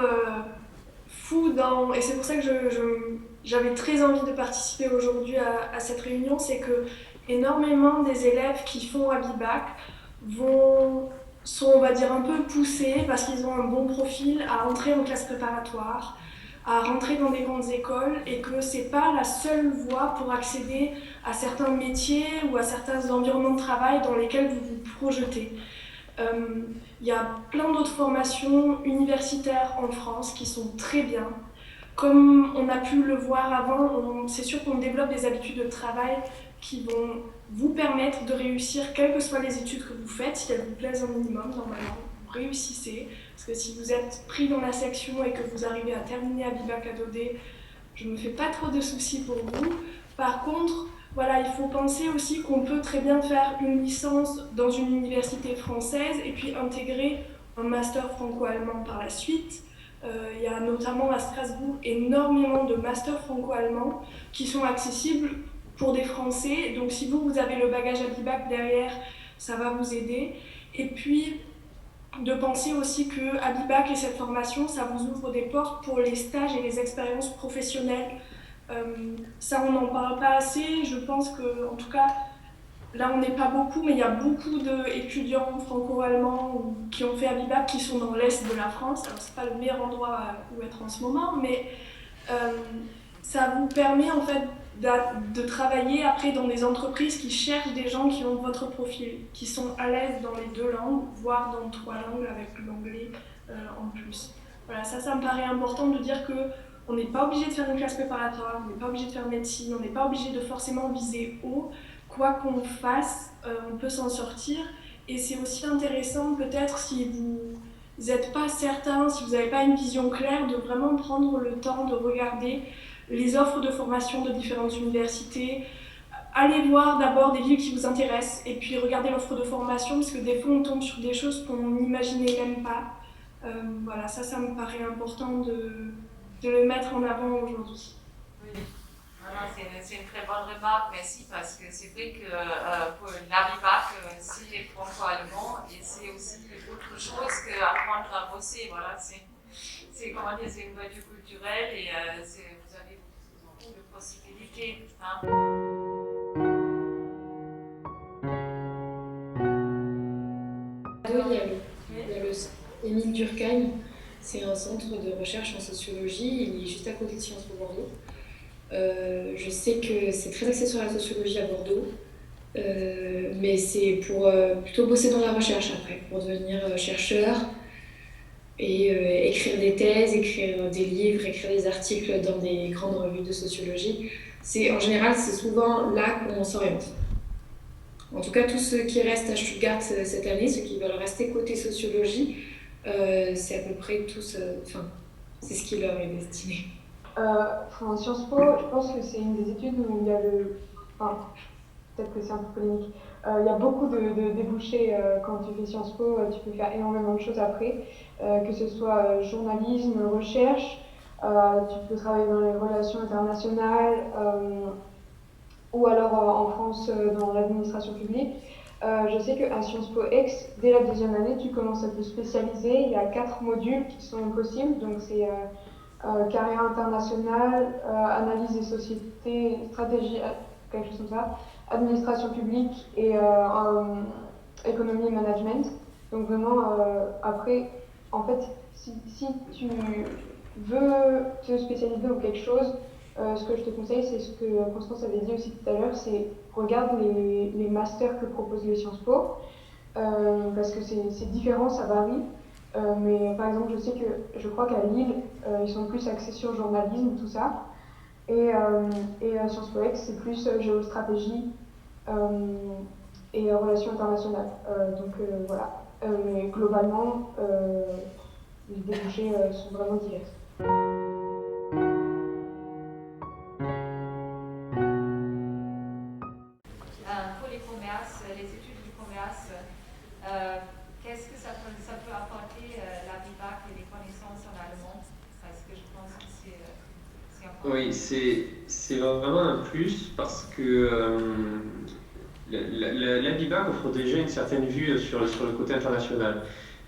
S11: fou et c'est pour ça que j'avais très envie de participer aujourd'hui à cette réunion, c'est que énormément des élèves qui font Abibac sont, on va dire, un peu poussés parce qu'ils ont un bon profil à entrer en classe préparatoire, à rentrer dans des grandes écoles et que c'est pas la seule voie pour accéder à certains métiers ou à certains environnements de travail dans lesquels vous vous projetez. Il y a plein d'autres formations universitaires en France qui sont très bien. Comme on a pu le voir avant, c'est sûr qu'on développe des habitudes de travail qui vont vous permettre de réussir, quelles que soient les études que vous faites, si elles vous plaisent un minimum, normalement, vous réussissez. Parce que si vous êtes pris dans la section et que vous arrivez à terminer Abibac à Dodé, je ne me fais pas trop de soucis pour vous. Par contre, voilà, il faut penser aussi qu'on peut très bien faire une licence dans une université française et puis intégrer un master franco-allemand par la suite. Il y a notamment à Strasbourg énormément de masters franco-allemands qui sont accessibles pour des Français. Donc si vous avez le bagage Abibac derrière, ça va vous aider. Et puis de penser aussi que Abibac et cette formation, ça vous ouvre des portes pour les stages et les expériences professionnelles. Ça, on n'en parle pas assez. Je pense que, en tout cas, là, on n'est pas beaucoup, mais il y a beaucoup d'étudiants franco-allemands qui ont fait Abibac qui sont dans l'est de la France. Alors, c'est pas le meilleur endroit où être en ce moment, mais ça vous permet en fait de travailler après dans des entreprises qui cherchent des gens qui ont votre profil, qui sont à l'aise dans les 2 langues, voire dans 3 langues avec l'anglais en plus. Voilà, ça me paraît important de dire que on n'est pas obligé de faire une classe préparatoire, on n'est pas obligé de faire médecine, on n'est pas obligé de forcément viser haut, quoi qu'on fasse, on peut s'en sortir. Et c'est aussi intéressant peut-être si vous n'êtes pas certain, si vous n'avez pas une vision claire, de vraiment prendre le temps de regarder les offres de formation de différentes universités. Allez voir d'abord des villes qui vous intéressent et puis regardez l'offre de formation parce que des fois on tombe sur des choses qu'on n'imaginait même pas. Voilà, ça me paraît important de le mettre en avant aujourd'hui.
S2: Oui. C'est une très bonne remarque, merci, parce que c'est vrai que pour l'ABIBAC, c'est franco-allemand et c'est aussi autre chose qu'apprendre à bosser. Voilà, c'est comment dire, c'est une voiture culturelle et vous avez beaucoup de possibilités. Hein.
S14: Il y a le Émile Durkheim, c'est un centre de recherche en sociologie, il est juste à côté de Sciences Po Bordeaux. Je sais que c'est très axé sur la sociologie à Bordeaux, mais c'est pour plutôt bosser dans la recherche après, pour devenir chercheur et écrire des thèses, écrire des livres, écrire des articles dans des grandes revues de sociologie. En général, c'est souvent là qu'on s'oriente. En tout cas, tous ceux qui restent à Stuttgart cette année, ceux qui veulent rester côté sociologie, c'est à peu près tous, c'est ce qui leur est destiné.
S1: Sciences Po, je pense que c'est une des études où il y a peut-être que c'est un peu polémique, il y a beaucoup de débouchés quand tu fais Sciences Po, tu peux faire énormément de choses après, que ce soit journalisme, recherche, tu peux travailler dans les relations internationales, ou alors en France dans l'administration publique. Je sais qu'à Sciences Po Aix, dès la deuxième année, tu commences à te spécialiser. Il y a 4 modules qui sont possibles, donc c'est carrière internationale, analyse des sociétés, stratégie, quelque chose comme ça, administration publique et économie et management. Donc vraiment, après, en fait, si tu veux te spécialiser dans quelque chose, ce que je te conseille, c'est ce que Constance avait dit aussi tout à l'heure, c'est regarde les masters que proposent les Sciences Po, parce que c'est différent, ça varie. Mais par exemple, je crois qu'à Lille, ils sont plus axés sur journalisme, tout ça. Et à Sciences Po Aix, c'est plus géostratégie et relations internationales. Donc voilà. Mais globalement, les débouchés sont vraiment divers.
S2: Pour les commerces, les études du commerce, qu'est-ce que ça peut apporter l'ABIBAC et les connaissances en allemand? Parce que je pense que c'est important.
S12: Oui, c'est vraiment un plus parce que l'ABIBAC offre déjà une certaine vue sur le côté international.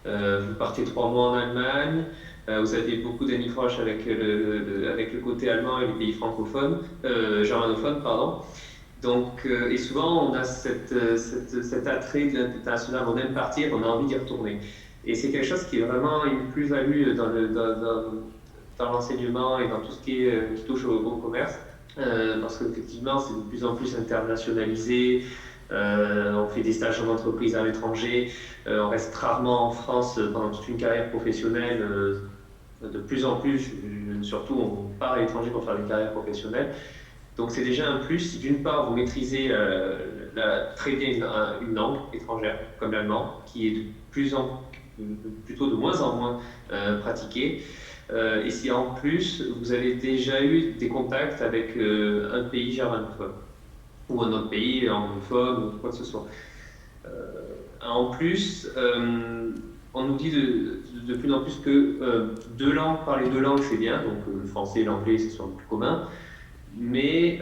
S12: Vous partez 3 mois en Allemagne, vous avez beaucoup d'anicroches avec le côté allemand et les pays francophones, germanophones, pardon. Donc, et souvent, on a cet attrait de l'international, on aime partir, on a envie d'y retourner. Et c'est quelque chose qui est vraiment une plus-value dans l'enseignement et dans tout ce qui touche au commerce, parce qu'effectivement, c'est de plus en plus internationalisé. On fait des stages en entreprise à l'étranger, on reste rarement en France pendant toute une carrière professionnelle. De plus en plus, surtout, on part à l'étranger pour faire des carrières professionnelles. Donc c'est déjà un plus si d'une part vous maîtrisez très bien une langue étrangère comme l'allemand, qui est plutôt de moins en moins pratiquée, et si en plus vous avez déjà eu des contacts avec un pays germanophone ou un autre pays anglophone ou quoi que ce soit. En plus, on nous dit de plus en plus que parler 2 langues c'est bien, donc le français et l'anglais ce sont les plus communs. Mais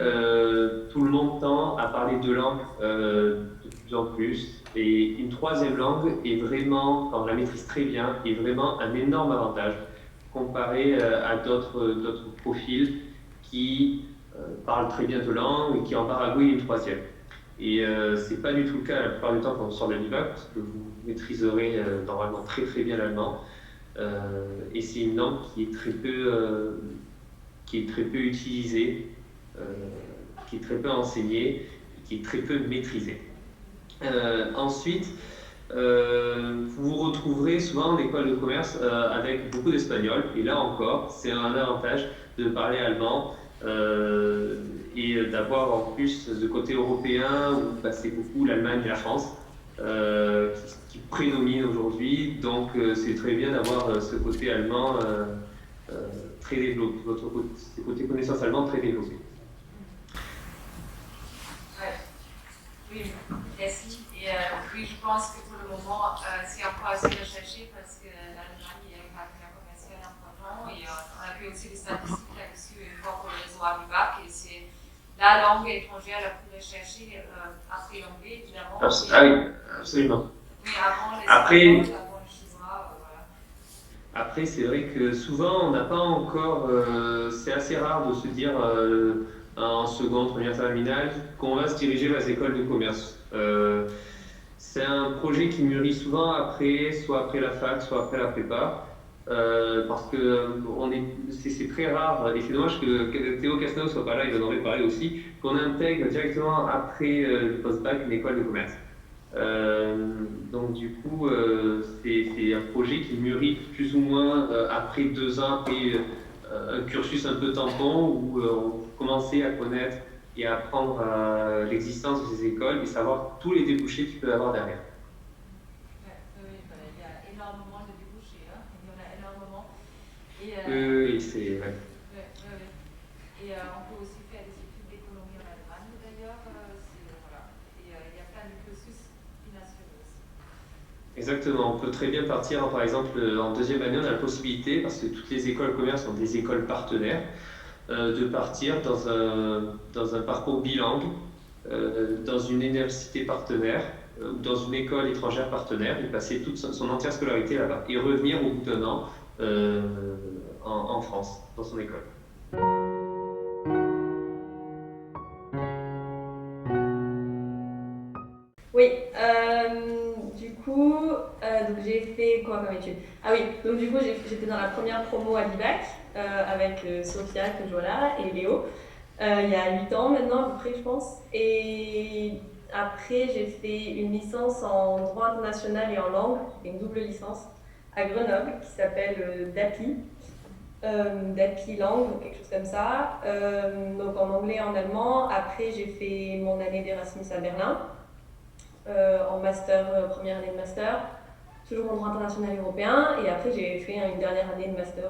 S12: tout le monde tend à parler 2 langues de plus en plus. Et une 3e langue est vraiment, quand on la maîtrise très bien, est vraiment un énorme avantage comparé à d'autres profils qui parlent très bien 2 langues et qui en baragouillent une 3e. Et c'est pas du tout le cas la plupart du temps quand on sort de l'ABIBAC, parce que vous maîtriserez normalement très très bien l'allemand. Et c'est une langue qui est très peu utilisée, qui est très peu enseignée, qui est très peu maîtrisée. Ensuite, vous vous retrouverez souvent en école de commerce avec beaucoup d'espagnol, et là encore, c'est un avantage de parler allemand et d'avoir en plus ce côté européen où bah, c'est beaucoup l'Allemagne et la France qui prédominent aujourd'hui. Donc c'est très bien d'avoir ce côté allemand très développé, ce côté connaissance allemande très développé.
S2: Oui, merci. Et oui, je pense que pour le moment, c'est encore assez recherché parce que l'Allemagne est un partenaire commercial important et on a vu aussi des statistiques là-dessus une fois pour le réseau Abibac et c'est la langue étrangère la plus recherchée après l'anglais, évidemment.
S12: Ah oui, absolument.
S2: Mais avant les
S12: Après,
S2: avant le chinois, voilà.
S12: Après, c'est vrai que souvent, on n'a pas encore. C'est assez rare de se dire en seconde, première terminale qu'on va se diriger vers les écoles de commerce. C'est un projet qui mûrit souvent après, soit après la fac, soit après la prépa. Parce que c'est très rare, et c'est dommage que Théo Castelnau ne soit pas là, il en aurait parlé aussi, qu'on intègre directement après le post-bac une école de commerce. Donc du coup, c'est un projet qui mûrit plus ou moins après 2 ans, après un cursus un peu tampon où on commençait à connaître et à apprendre l'existence de ces écoles et savoir tous les débouchés qu'il peut y avoir derrière.
S2: Oui, il y a énormément de débouchés, hein. Il y en a énormément. Et,
S12: oui, c'est vrai.
S2: Et on peut aussi faire des études d'économie en Allemagne d'ailleurs. Voilà. Et il y a plein de cursus binationaux aussi.
S12: Exactement, on peut très bien partir, par exemple, en 2e année, on a la possibilité, parce que toutes les écoles de commerce sont des écoles partenaires, de partir dans un parcours bilingue, dans une université partenaire, ou dans une école étrangère partenaire, et passer toute son entière scolarité là-bas, et revenir au bout d'1 an en France, dans son école.
S15: Oui, du coup, donc j'ai fait quoi comme étude? Ah oui, donc du coup j'étais dans la première promo à l'IBAC avec Sophia que je vois là et Léo, il y a 8 ans maintenant à peu près je pense. Et après j'ai fait une licence en droit international et en langue, une double licence à Grenoble qui s'appelle DAPI. DAPI langue, quelque chose comme ça, donc en anglais et en allemand. Après j'ai fait mon année d'Erasmus à Berlin. En master, première année de master, toujours en droit international européen, et après j'ai fait une dernière année de master,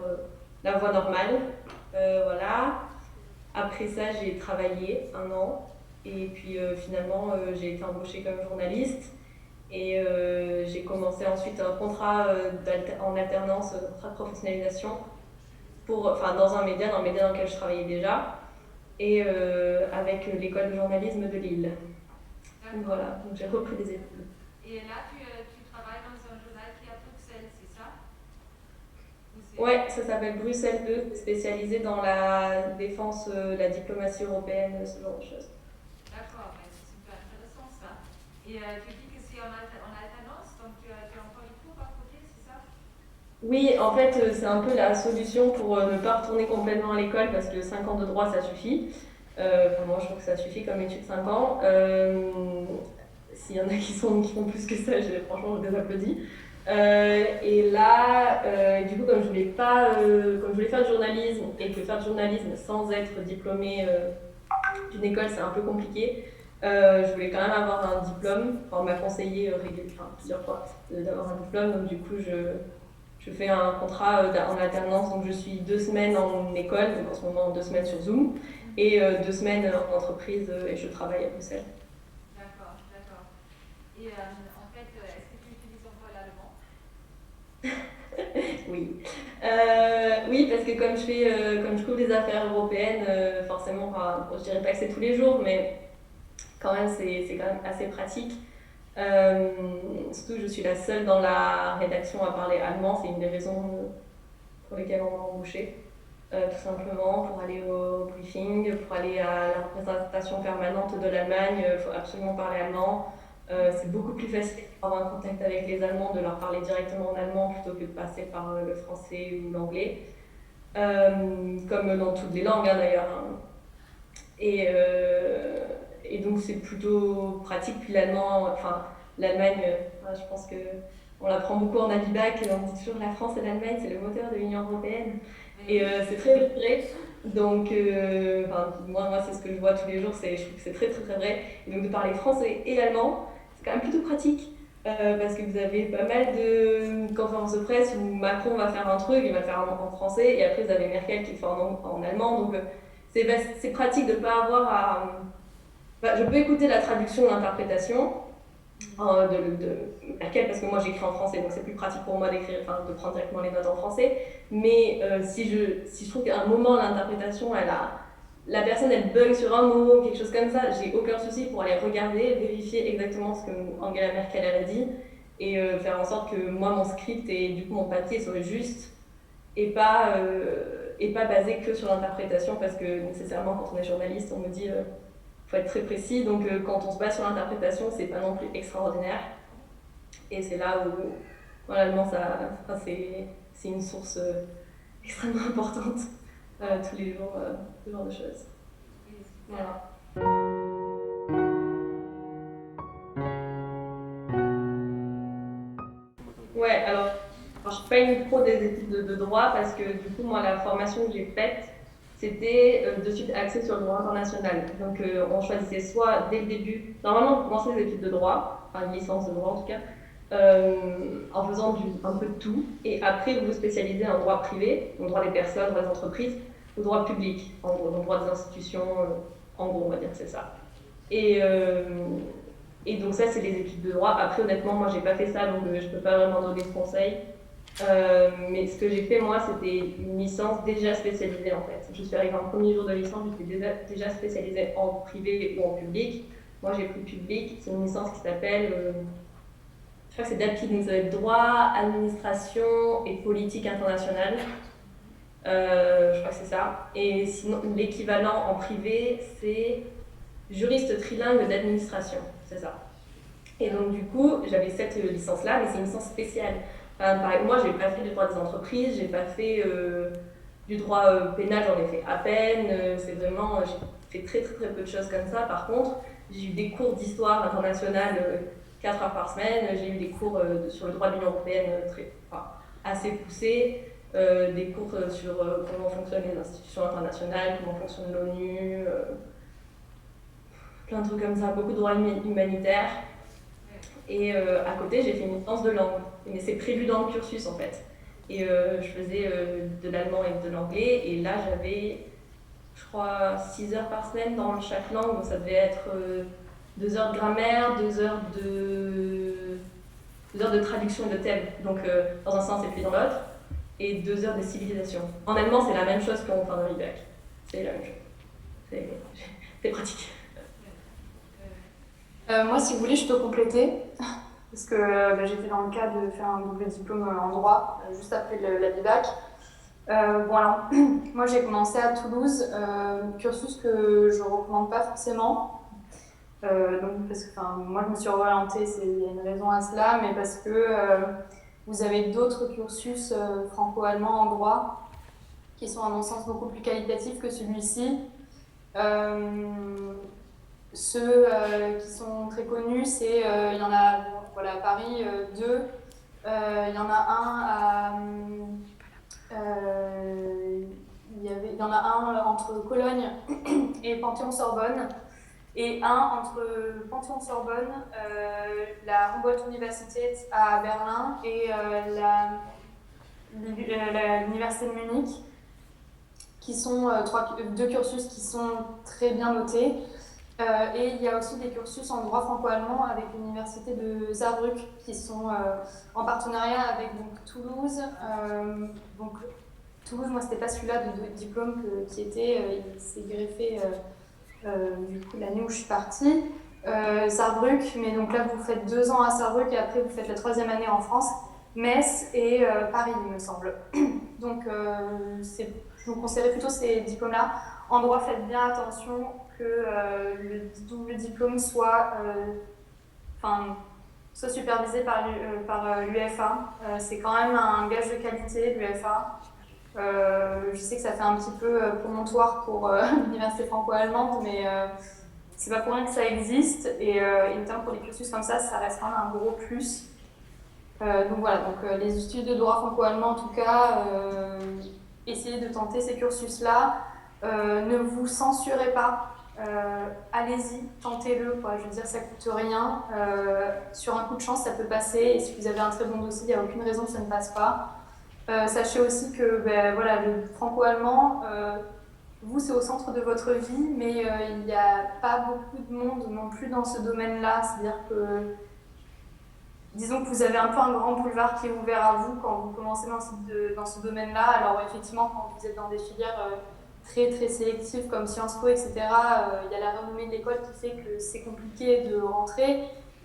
S15: la voie normale, voilà. Après ça j'ai travaillé 1 an, et puis finalement j'ai été embauchée comme journaliste, et j'ai commencé ensuite un contrat en alternance, un contrat de professionnalisation, dans un média, dans le média dans lequel je travaillais déjà, et avec l'école de journalisme de Lille. Voilà, donc j'ai repris des études.
S2: Et là, tu travailles dans un journal qui est à Bruxelles, c'est ça?
S15: Ouais, ça s'appelle Bruxelles 2, spécialisé dans la défense, la diplomatie européenne, ce genre de choses.
S2: D'accord, c'est super intéressant ça. Et tu dis que c'est en alternance, donc tu as encore les cours à côté, c'est ça?
S15: Oui, en fait, c'est un peu la solution pour ne pas retourner complètement à l'école, parce que 5 ans de droit, ça suffit. Moi je trouve que ça suffit comme étude 5 ans. S'il y en a qui font plus que ça, franchement je les applaudis. Et là, du coup, comme je voulais faire du journalisme et que faire du journalisme sans être diplômée d'une école c'est un peu compliqué, je voulais quand même avoir un diplôme. On m'a conseillé plusieurs fois d'avoir un diplôme, donc du coup je fais un contrat en alternance, donc je suis 2 semaines en école, donc en ce moment 2 semaines sur Zoom, et 2 semaines en entreprise et je travaille à Bruxelles.
S2: D'accord. Et en fait, est-ce que tu utilises encore l'allemand?
S15: Oui. Oui, parce que comme je couvre des affaires européennes, forcément, je dirais pas que c'est tous les jours, mais quand même c'est quand même assez pratique. Surtout je suis la seule dans la rédaction à parler allemand, c'est une des raisons pour lesquelles on m'a embauchée. Tout simplement pour aller au briefing, pour aller à la représentation permanente de l'Allemagne, il faut absolument parler allemand. C'est beaucoup plus facile d'avoir un contact avec les Allemands, de leur parler directement en allemand plutôt que de passer par le français ou l'anglais, comme dans toutes les langues d'ailleurs. Et donc c'est plutôt pratique. Puis l'allemand, l'Allemagne, je pense qu'on l'apprend beaucoup en Abibac, on dit toujours la France et l'Allemagne c'est le moteur de l'Union européenne. Et c'est très vrai. Donc, moi c'est ce que je vois tous les jours, je trouve que c'est très très très vrai. Et donc de parler français et allemand, c'est quand même plutôt pratique. Parce que vous avez pas mal de conférences de presse où Macron va faire un truc, il va le faire en français, et après vous avez Merkel qui le fait en allemand. Donc c'est pratique de ne pas avoir à... je peux écouter la traduction, l'interprétation de Merkel, parce que moi j'écris en français, donc c'est plus pratique pour moi de prendre directement les notes en français. Mais si je trouve qu'à un moment l'interprétation, la personne elle bug sur un mot, quelque chose comme ça, j'ai aucun souci pour aller regarder, vérifier exactement ce que Angela Merkel elle a dit, et faire en sorte que moi mon script et du coup mon papier soit juste, et pas basé que sur l'interprétation, parce que nécessairement quand on est journaliste on me dit faut être très précis, donc quand on se base sur l'interprétation, c'est pas non plus extraordinaire. Et c'est là où l'allemand, c'est une source extrêmement importante tous les jours, ce genre de choses. Voilà. Ouais, alors je suis pas une pro des études de droit, parce que du coup, moi, la formation que j'ai faite, c'était de suite axé sur le droit international. Donc on choisissait soit dès le début, normalement on commençait les études de droit, enfin une licence de droit en tout cas, en faisant un peu de tout, et après vous vous spécialisez en droit privé, donc droit des personnes, droit des entreprises, ou droit public, en gros, donc droit des institutions, en gros on va dire que c'est ça. Et donc ça c'est les études de droit. Après honnêtement moi j'ai pas fait ça, donc je peux pas vraiment donner de conseils. Mais ce que j'ai fait moi, c'était une licence déjà spécialisée en fait. Je suis arrivée en premier jour de licence, j'étais déjà spécialisée en privé ou en public. Moi j'ai pris public, c'est une licence qui s'appelle, je crois que c'est DAPI, donc ça va être droit, administration et politique internationale. Je crois que c'est ça. Et sinon l'équivalent en privé, c'est juriste trilingue d'administration, c'est ça. Et donc du coup, j'avais cette licence-là, mais c'est une licence spéciale. Moi, j'ai pas fait du droit des entreprises, j'ai pas fait du droit pénal, j'en ai fait à peine. C'est vraiment, j'ai fait très très très peu de choses comme ça. Par contre, j'ai eu des cours d'histoire internationale 4 heures par semaine. J'ai eu des cours sur le droit de l'Union européenne assez poussés, des cours sur comment fonctionnent les institutions internationales, comment fonctionne l'ONU, plein de trucs comme ça, beaucoup de droit humanitaire. Et à côté, j'ai fait une licence de langue. Mais c'est prévu dans le cursus en fait. Et je faisais de l'allemand et de l'anglais. Et là, j'avais, je crois, 6 heures par semaine dans chaque langue. Donc ça devait être 2 heures de grammaire, 2 heures de traduction et de thème. Donc dans un sens et puis dans l'autre. Et 2 heures de civilisation. En allemand, c'est la même chose qu'on fait dans l'IBAC. C'est la même chose. C'est pratique.
S13: Moi, si vous voulez, je peux compléter. Parce que j'étais dans le cas de faire un double diplôme en droit, juste après la BIBAC. Bon alors, moi j'ai commencé à Toulouse, cursus que je ne recommande pas forcément. Donc, parce que moi je me suis orientée, il y a une raison à cela, mais parce que vous avez d'autres cursus franco-allemands en droit qui sont à mon sens beaucoup plus qualitatifs que celui-ci. Ceux qui sont très connus, c'est il y en a à Paris 2, il y en a un il y en a un entre Cologne et Panthéon-Sorbonne, et un entre Panthéon-Sorbonne, la Humboldt-Universität à Berlin et l'Université de Munich, qui sont deux cursus qui sont très bien notés. Et il y a aussi des cursus en droit franco-allemand avec l'université de Saarbrück qui sont en partenariat avec Toulouse. Donc Toulouse, moi c'était pas celui-là de diplôme qui était, il s'est greffé du coup l'année où je suis partie. Saarbrück, mais donc là vous faites 2 ans à Saarbrück et après vous faites la 3e année en France, Metz et Paris il me semble. Donc je vous conseillerais plutôt ces diplômes-là. En droit, faites bien attention que le double diplôme soit supervisé par l'UFA. C'est quand même un gage de qualité, l'UFA. Je sais que ça fait un petit peu promontoire pour l'université franco-allemande, mais c'est pas pour rien que ça existe. Et notamment pour des cursus comme ça reste quand même un gros plus. Donc voilà, les études de droit franco-allemand, en tout cas, essayez de tenter ces cursus-là.
S16: Ne vous censurez pas. Allez-y, tentez-le, quoi. Je veux dire, ça coûte rien. Sur un coup de chance, ça peut passer. Et si vous avez un très bon dossier, il n'y a aucune raison que ça ne passe pas. Sachez aussi que voilà, le franco-allemand, vous, c'est au centre de votre vie, mais il n'y a pas beaucoup de monde non plus dans ce domaine-là. C'est-à-dire que, disons que vous avez un peu un grand boulevard qui est ouvert à vous quand vous commencez dans ce domaine-là. Alors effectivement, quand vous êtes dans des filières très très sélectives comme Sciences Po, etc., il y a la renommée de l'école qui fait que c'est compliqué de rentrer.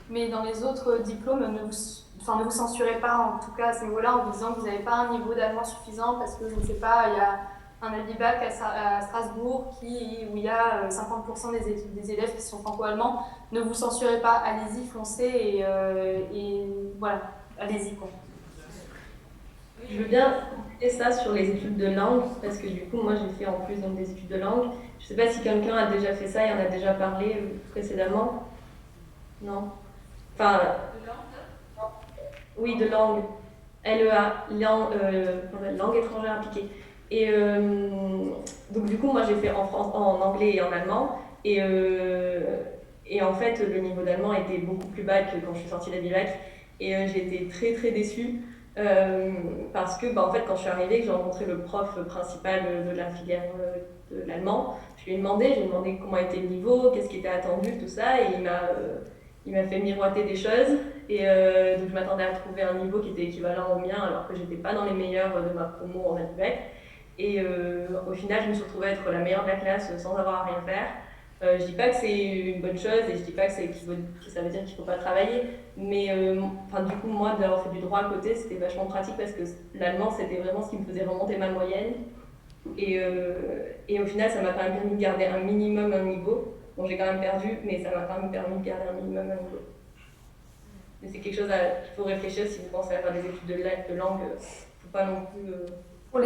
S16: Mais dans les autres diplômes, ne vous censurez pas, en tout cas à ce niveau-là, en vous disant que vous n'avez pas un niveau d'allemand suffisant parce que, je ne sais pas, il y a un Albibac à Strasbourg où il y a 50% des élèves qui sont franco-allemands. Ne vous censurez pas, allez-y, foncez et voilà, allez-y, quoi.
S15: Je veux bien compléter ça sur les études de langue, parce que du coup, moi j'ai fait en plus donc, des études de langue. Je ne sais pas si quelqu'un a déjà fait ça et en a déjà parlé précédemment. Non. Enfin. Oui, de langue. LEA, langue étrangère appliquée. Et donc du coup, moi j'ai fait en anglais et en allemand. Et en fait, le niveau d'allemand était beaucoup plus bas que quand je suis sortie de la Bivac. Et j'ai été très très déçue. Parce que en fait, quand je suis arrivée, que j'ai rencontré le prof principal de la filière de l'allemand, je lui ai demandé comment était le niveau, qu'est-ce qui était attendu, tout ça, et il m'a fait miroiter des choses. Et donc je m'attendais à trouver un niveau qui était équivalent au mien, alors que j'étais pas dans les meilleurs de ma promo en Albibac. Et au final, je me suis retrouvée à être la meilleure de la classe sans avoir à rien faire. Je dis pas que c'est une bonne chose et je dis pas que ça veut dire qu'il faut pas travailler, mais du coup moi d'avoir fait du droit à côté c'était vachement pratique parce que l'allemand c'était vraiment ce qui me faisait remonter ma moyenne et au final ça m'a quand même permis de garder un minimum un niveau. Bon, j'ai quand même perdu, mais ça m'a quand même permis de garder un minimum un niveau. Mais c'est quelque chose qu'il faut réfléchir si vous pensez à faire des études de langue, faut pas non plus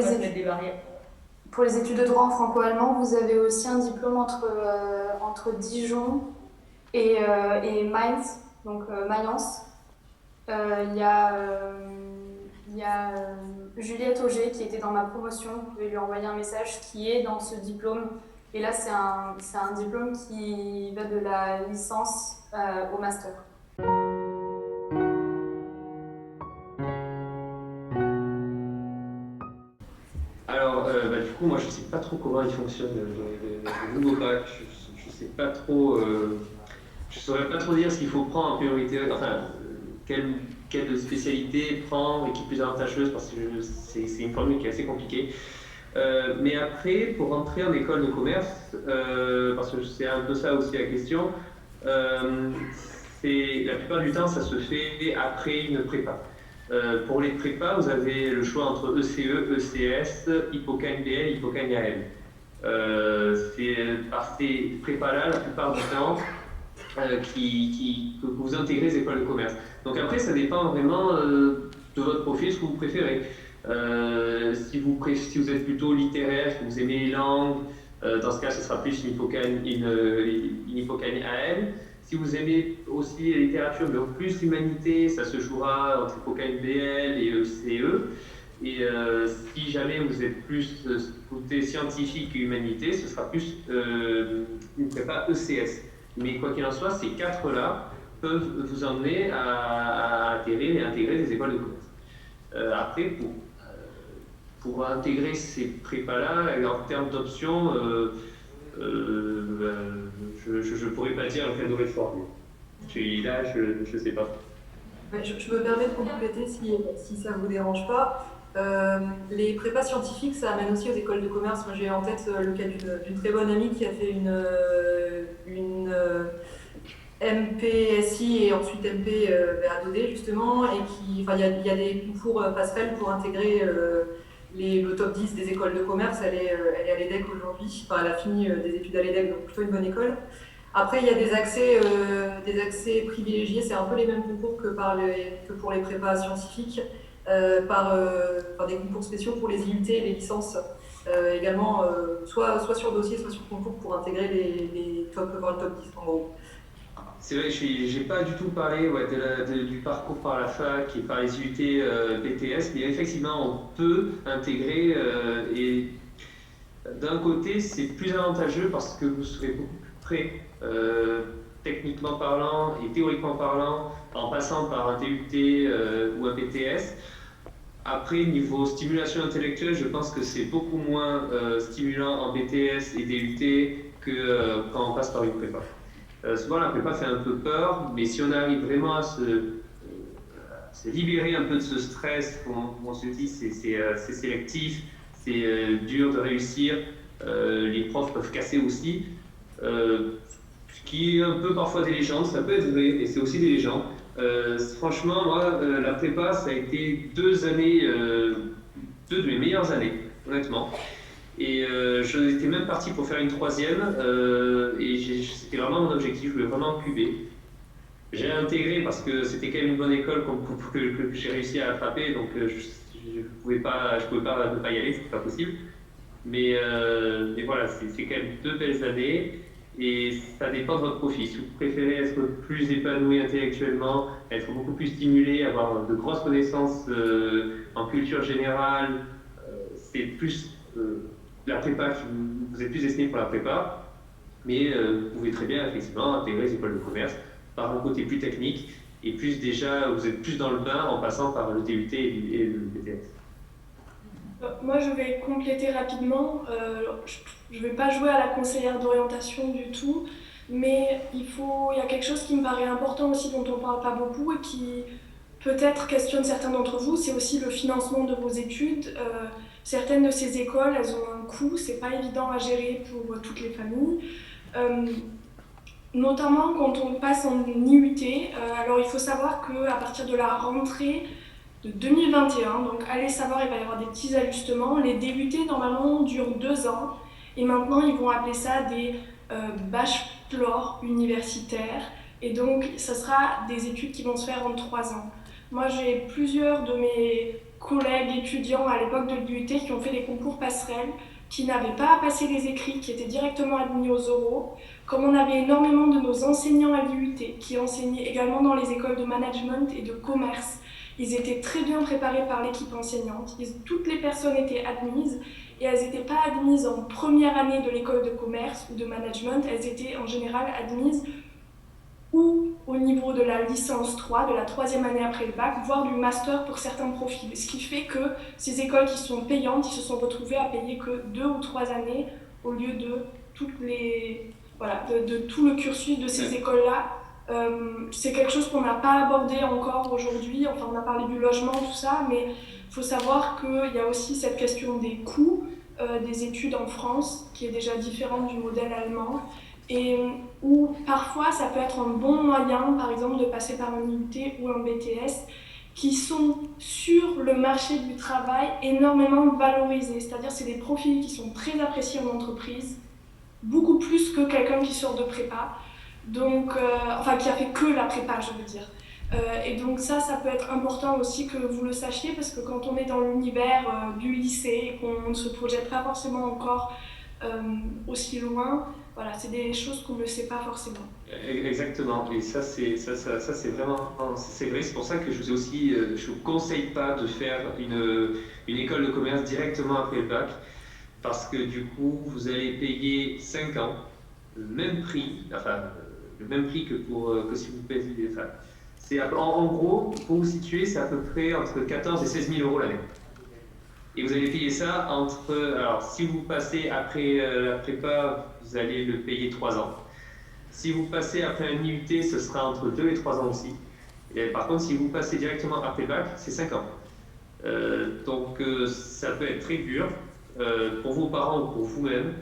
S15: se mettre des barrières.
S16: Pour les études de droit en franco-allemand, vous avez aussi un diplôme entre Dijon et Mainz, donc Mayence. Il y a Juliette Auger qui était dans ma promotion, vous pouvez lui envoyer un message, qui est dans ce diplôme. Et là, c'est un diplôme qui va de la licence au master.
S12: Alors, du coup, moi, je ne sais pas trop comment il fonctionne le nouveau bac. Je sais pas trop. Je saurais pas trop dire ce qu'il faut prendre en priorité. Enfin, quelle spécialité prendre et qui est plus avantageuse, parce que c'est une formule qui est assez compliquée. Mais après, pour rentrer en école de commerce, parce que c'est un peu ça aussi la question, la plupart du temps, ça se fait après une prépa. Pour les prépas, vous avez le choix entre ECE, ECS, Hippocagne BL, Hippocagne AL. C'est par ces prépas-là, la plupart du temps, que vous intégrez les écoles de commerce. Donc après, ça dépend vraiment de votre profil, ce que vous préférez. Si vous êtes plutôt littéraire, que vous aimez les langues, dans ce cas, ce sera plus une Hippocagne AL. Si vous aimez aussi la littérature, mais plus l'humanité, ça se jouera entre Hippocagne BL et ECE. Et si jamais vous êtes plus côté scientifique et humanité, ce sera plus une prépa ECS. Mais quoi qu'il en soit, ces quatre-là peuvent vous emmener à intégrer des écoles de commerce. Après, pour intégrer ces prépas-là, en termes d'options, je ne pourrais pas dire lequel devrait être formé. Là, je ne sais pas.
S10: Je me permets de compléter si ça ne vous dérange pas. Les prépas scientifiques, ça amène aussi aux écoles de commerce. Moi, j'ai en tête le cas d'une très bonne amie qui a fait une MPSI et ensuite MP à Dodé, justement, et il y a des concours passerelles pour intégrer le top 10 des écoles de commerce. Elle est à l'EDEC aujourd'hui, elle a fini des études à l'EDEC, donc plutôt une bonne école. Après, il y a des accès privilégiés, c'est un peu les mêmes concours que pour les prépas scientifiques, par des concours spéciaux pour les IUT et les licences, également, soit sur dossier, soit sur concours pour intégrer les top 10 en gros.
S12: C'est vrai que je n'ai pas du tout parlé du parcours par la fac et par les IUT BTS, mais effectivement on peut intégrer et D'un côté, c'est plus avantageux parce que vous serez beaucoup plus prêt, techniquement parlant et théoriquement parlant, en passant par un TUT ou un BTS. Après, niveau stimulation intellectuelle, je pense que c'est beaucoup moins stimulant en BTS et DUT que quand on passe par une prépa. Souvent, la prépa fait un peu peur, mais si on arrive vraiment à se libérer un peu de ce stress, comme on se dit, c'est sélectif, c'est dur de réussir, les profs peuvent casser aussi, ce qui est un peu parfois des légendes, ça peut être vrai, et c'est aussi des légendes. Franchement, moi, la prépa, ça a été 2 années, 2 de mes meilleures années, honnêtement. Et j'étais même parti pour faire une 3e, et c'était vraiment mon objectif, je voulais vraiment QB. J'ai intégré parce que c'était quand même une bonne école que j'ai réussi à attraper, donc je pouvais pas ne pas y aller, c'était pas possible. Mais voilà, c'est quand même 2 belles années. Et ça dépend de votre profil. Si vous préférez être plus épanoui intellectuellement, être beaucoup plus stimulé, avoir de grosses connaissances en culture générale, c'est plus la prépa, vous êtes plus destiné pour la prépa, mais vous pouvez très bien effectivement intégrer les écoles de commerce par un côté plus technique et plus déjà, vous êtes plus dans le bain en passant par le TUT et le BTS.
S11: Moi, je vais compléter rapidement. Je ne vais pas jouer à la conseillère d'orientation du tout, mais il y a quelque chose qui me paraît important aussi, dont on ne parle pas beaucoup et qui peut-être questionne certains d'entre vous, c'est aussi le financement de vos études. Certaines de ces écoles, elles ont un coût, c'est pas évident à gérer pour toutes les familles. Notamment quand on passe en IUT. Alors il faut savoir qu'à partir de la rentrée de 2021, donc allez savoir, il va y avoir des petits ajustements. Les DUT normalement durent 2 ans et maintenant ils vont appeler ça des bachelors universitaires et donc ça sera des études qui vont se faire en 3 ans. Moi j'ai plusieurs de mes collègues étudiants à l'époque de l'IUT qui ont fait des concours passerelles, qui n'avaient pas à passer les écrits, qui étaient directement admis aux oraux. Comme on avait énormément de nos enseignants à l'IUT qui enseignaient également dans les écoles de management et de commerce, ils étaient très bien préparés par l'équipe enseignante. Toutes les personnes étaient admises et elles n'étaient pas admises en première année de l'école de commerce ou de management, elles étaient en général admises ou au niveau de la licence 3, de la 3e année après le bac, voire du master pour certains profils. Ce qui fait que ces écoles qui sont payantes, ils se sont retrouvées à payer que 2 ou 3 années au lieu de de tout le cursus de ces écoles-là. C'est quelque chose qu'on n'a pas abordé encore aujourd'hui, enfin on a parlé du logement, tout ça, mais il faut savoir qu'il y a aussi cette question des coûts des études en France, qui est déjà différente du modèle allemand, et où parfois ça peut être un bon moyen, par exemple, de passer par un IUT ou un BTS, qui sont sur le marché du travail énormément valorisés, c'est-à-dire c'est des profils qui sont très appréciés en entreprise, beaucoup plus que quelqu'un qui sort de prépa. Donc, enfin qui a fait que la prépa, je veux dire. Et donc ça peut être important aussi que vous le sachiez, parce que quand on est dans l'univers du lycée et qu'on ne se projette pas forcément encore aussi loin, voilà, c'est des choses qu'on ne sait pas forcément.
S12: Exactement, et ça c'est vraiment, c'est vrai, c'est pour ça que je vous conseille pas de faire une école de commerce directement après le bac, parce que du coup vous allez payer 5 ans le même prix, que si vous payez. En gros, pour vous situer, c'est à peu près entre 14 et 16 000 euros l'année. Et vous allez payer ça alors si vous passez après la prépa, vous allez le payer 3 ans. Si vous passez après un IUT, ce sera entre 2 et 3 ans aussi. Et par contre, si vous passez directement après le bac, c'est 5 ans. Donc ça peut être très dur pour vos parents ou pour vous-même.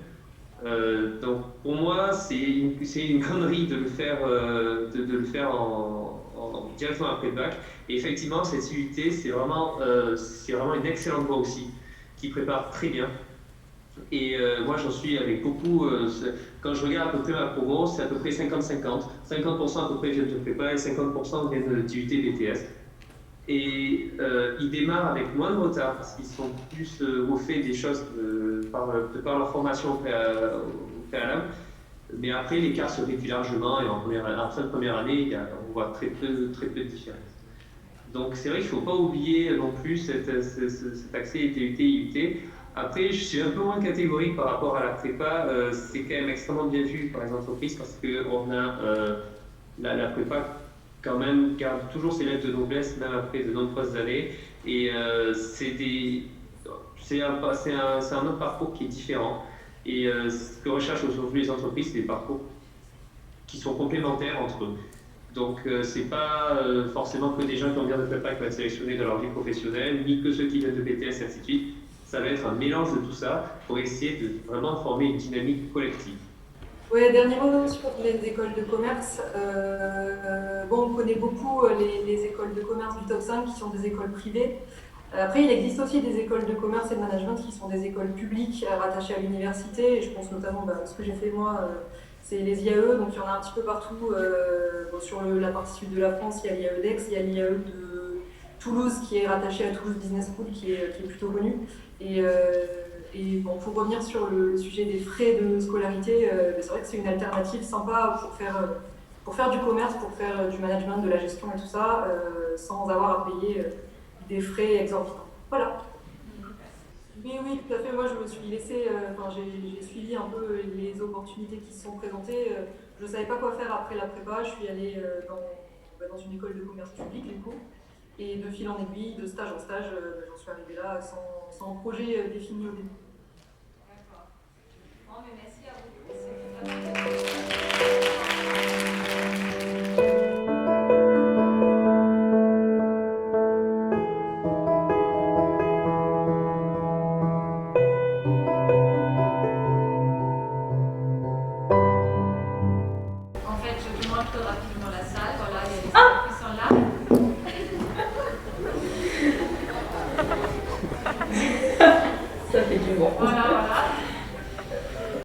S12: Donc pour moi, c'est une connerie de le faire, directement après le bac. Et effectivement, cette IUT, c'est vraiment une excellente voie aussi, qui prépare très bien. Et moi, j'en suis avec beaucoup. Quand je regarde à peu près ma promo, c'est à peu près 50-50. 50% à peu près viennent de prépa et 50% viennent de d'IUT BTS. Et ils démarrent avec moins de retard parce qu'ils sont plus au fait des choses par leur formation au préalable. Mais après, l'écart se réduit largement et en fin de première année, on voit très peu de différence. Donc c'est vrai qu'il ne faut pas oublier non plus cet accès TUT, IUT. Après, je suis un peu moins catégorique par rapport à la prépa. C'est quand même extrêmement bien vu par les entreprises parce qu'on a la prépa quand même garde toujours ses lettres de noblesse même après de nombreuses années. Et c'est un autre parcours qui est différent. Et ce que recherchent aujourd'hui les entreprises, c'est des parcours qui sont complémentaires entre eux. Donc c'est pas forcément que des gens qui ont bien de prépa qui vont être sélectionnés dans leur vie professionnelle, ni que ceux qui viennent de BTS, et ainsi de suite. Ça va être un mélange de tout ça pour essayer de vraiment former une dynamique collective.
S10: Oui, dernier mot sur les écoles de commerce. Bon, on connaît beaucoup les écoles de commerce du top 5 qui sont des écoles privées. Après, il existe aussi des écoles de commerce et de management qui sont des écoles publiques rattachées à l'université. Et je pense notamment, ce que j'ai fait moi, c'est les IAE. Donc il y en a un petit peu partout. Sur la partie sud de la France, il y a l'IAE d'Aix, il y a l'IAE de Toulouse qui est rattachée à Toulouse Business School qui est plutôt connue. Et bon, pour revenir sur le sujet des frais de scolarité, c'est vrai que c'est une alternative sympa pour faire du commerce, pour faire du management, de la gestion et tout ça, sans avoir à payer des frais exorbitants. Voilà. Mais oui, tout à fait. Moi, je me suis laissée, j'ai suivi un peu les opportunités qui se sont présentées. Je ne savais pas quoi faire après la prépa. Je suis allée dans une école de commerce public, du coup. Et de fil en aiguille, de stage en stage, j'en suis arrivée là sans projet défini au début.
S2: D'accord. Bon, mais merci à vous. En fait, je vous montre rapidement la salle. Voilà, il y a les élèves qui sont là.
S15: Ça fait du bon.
S2: Voilà.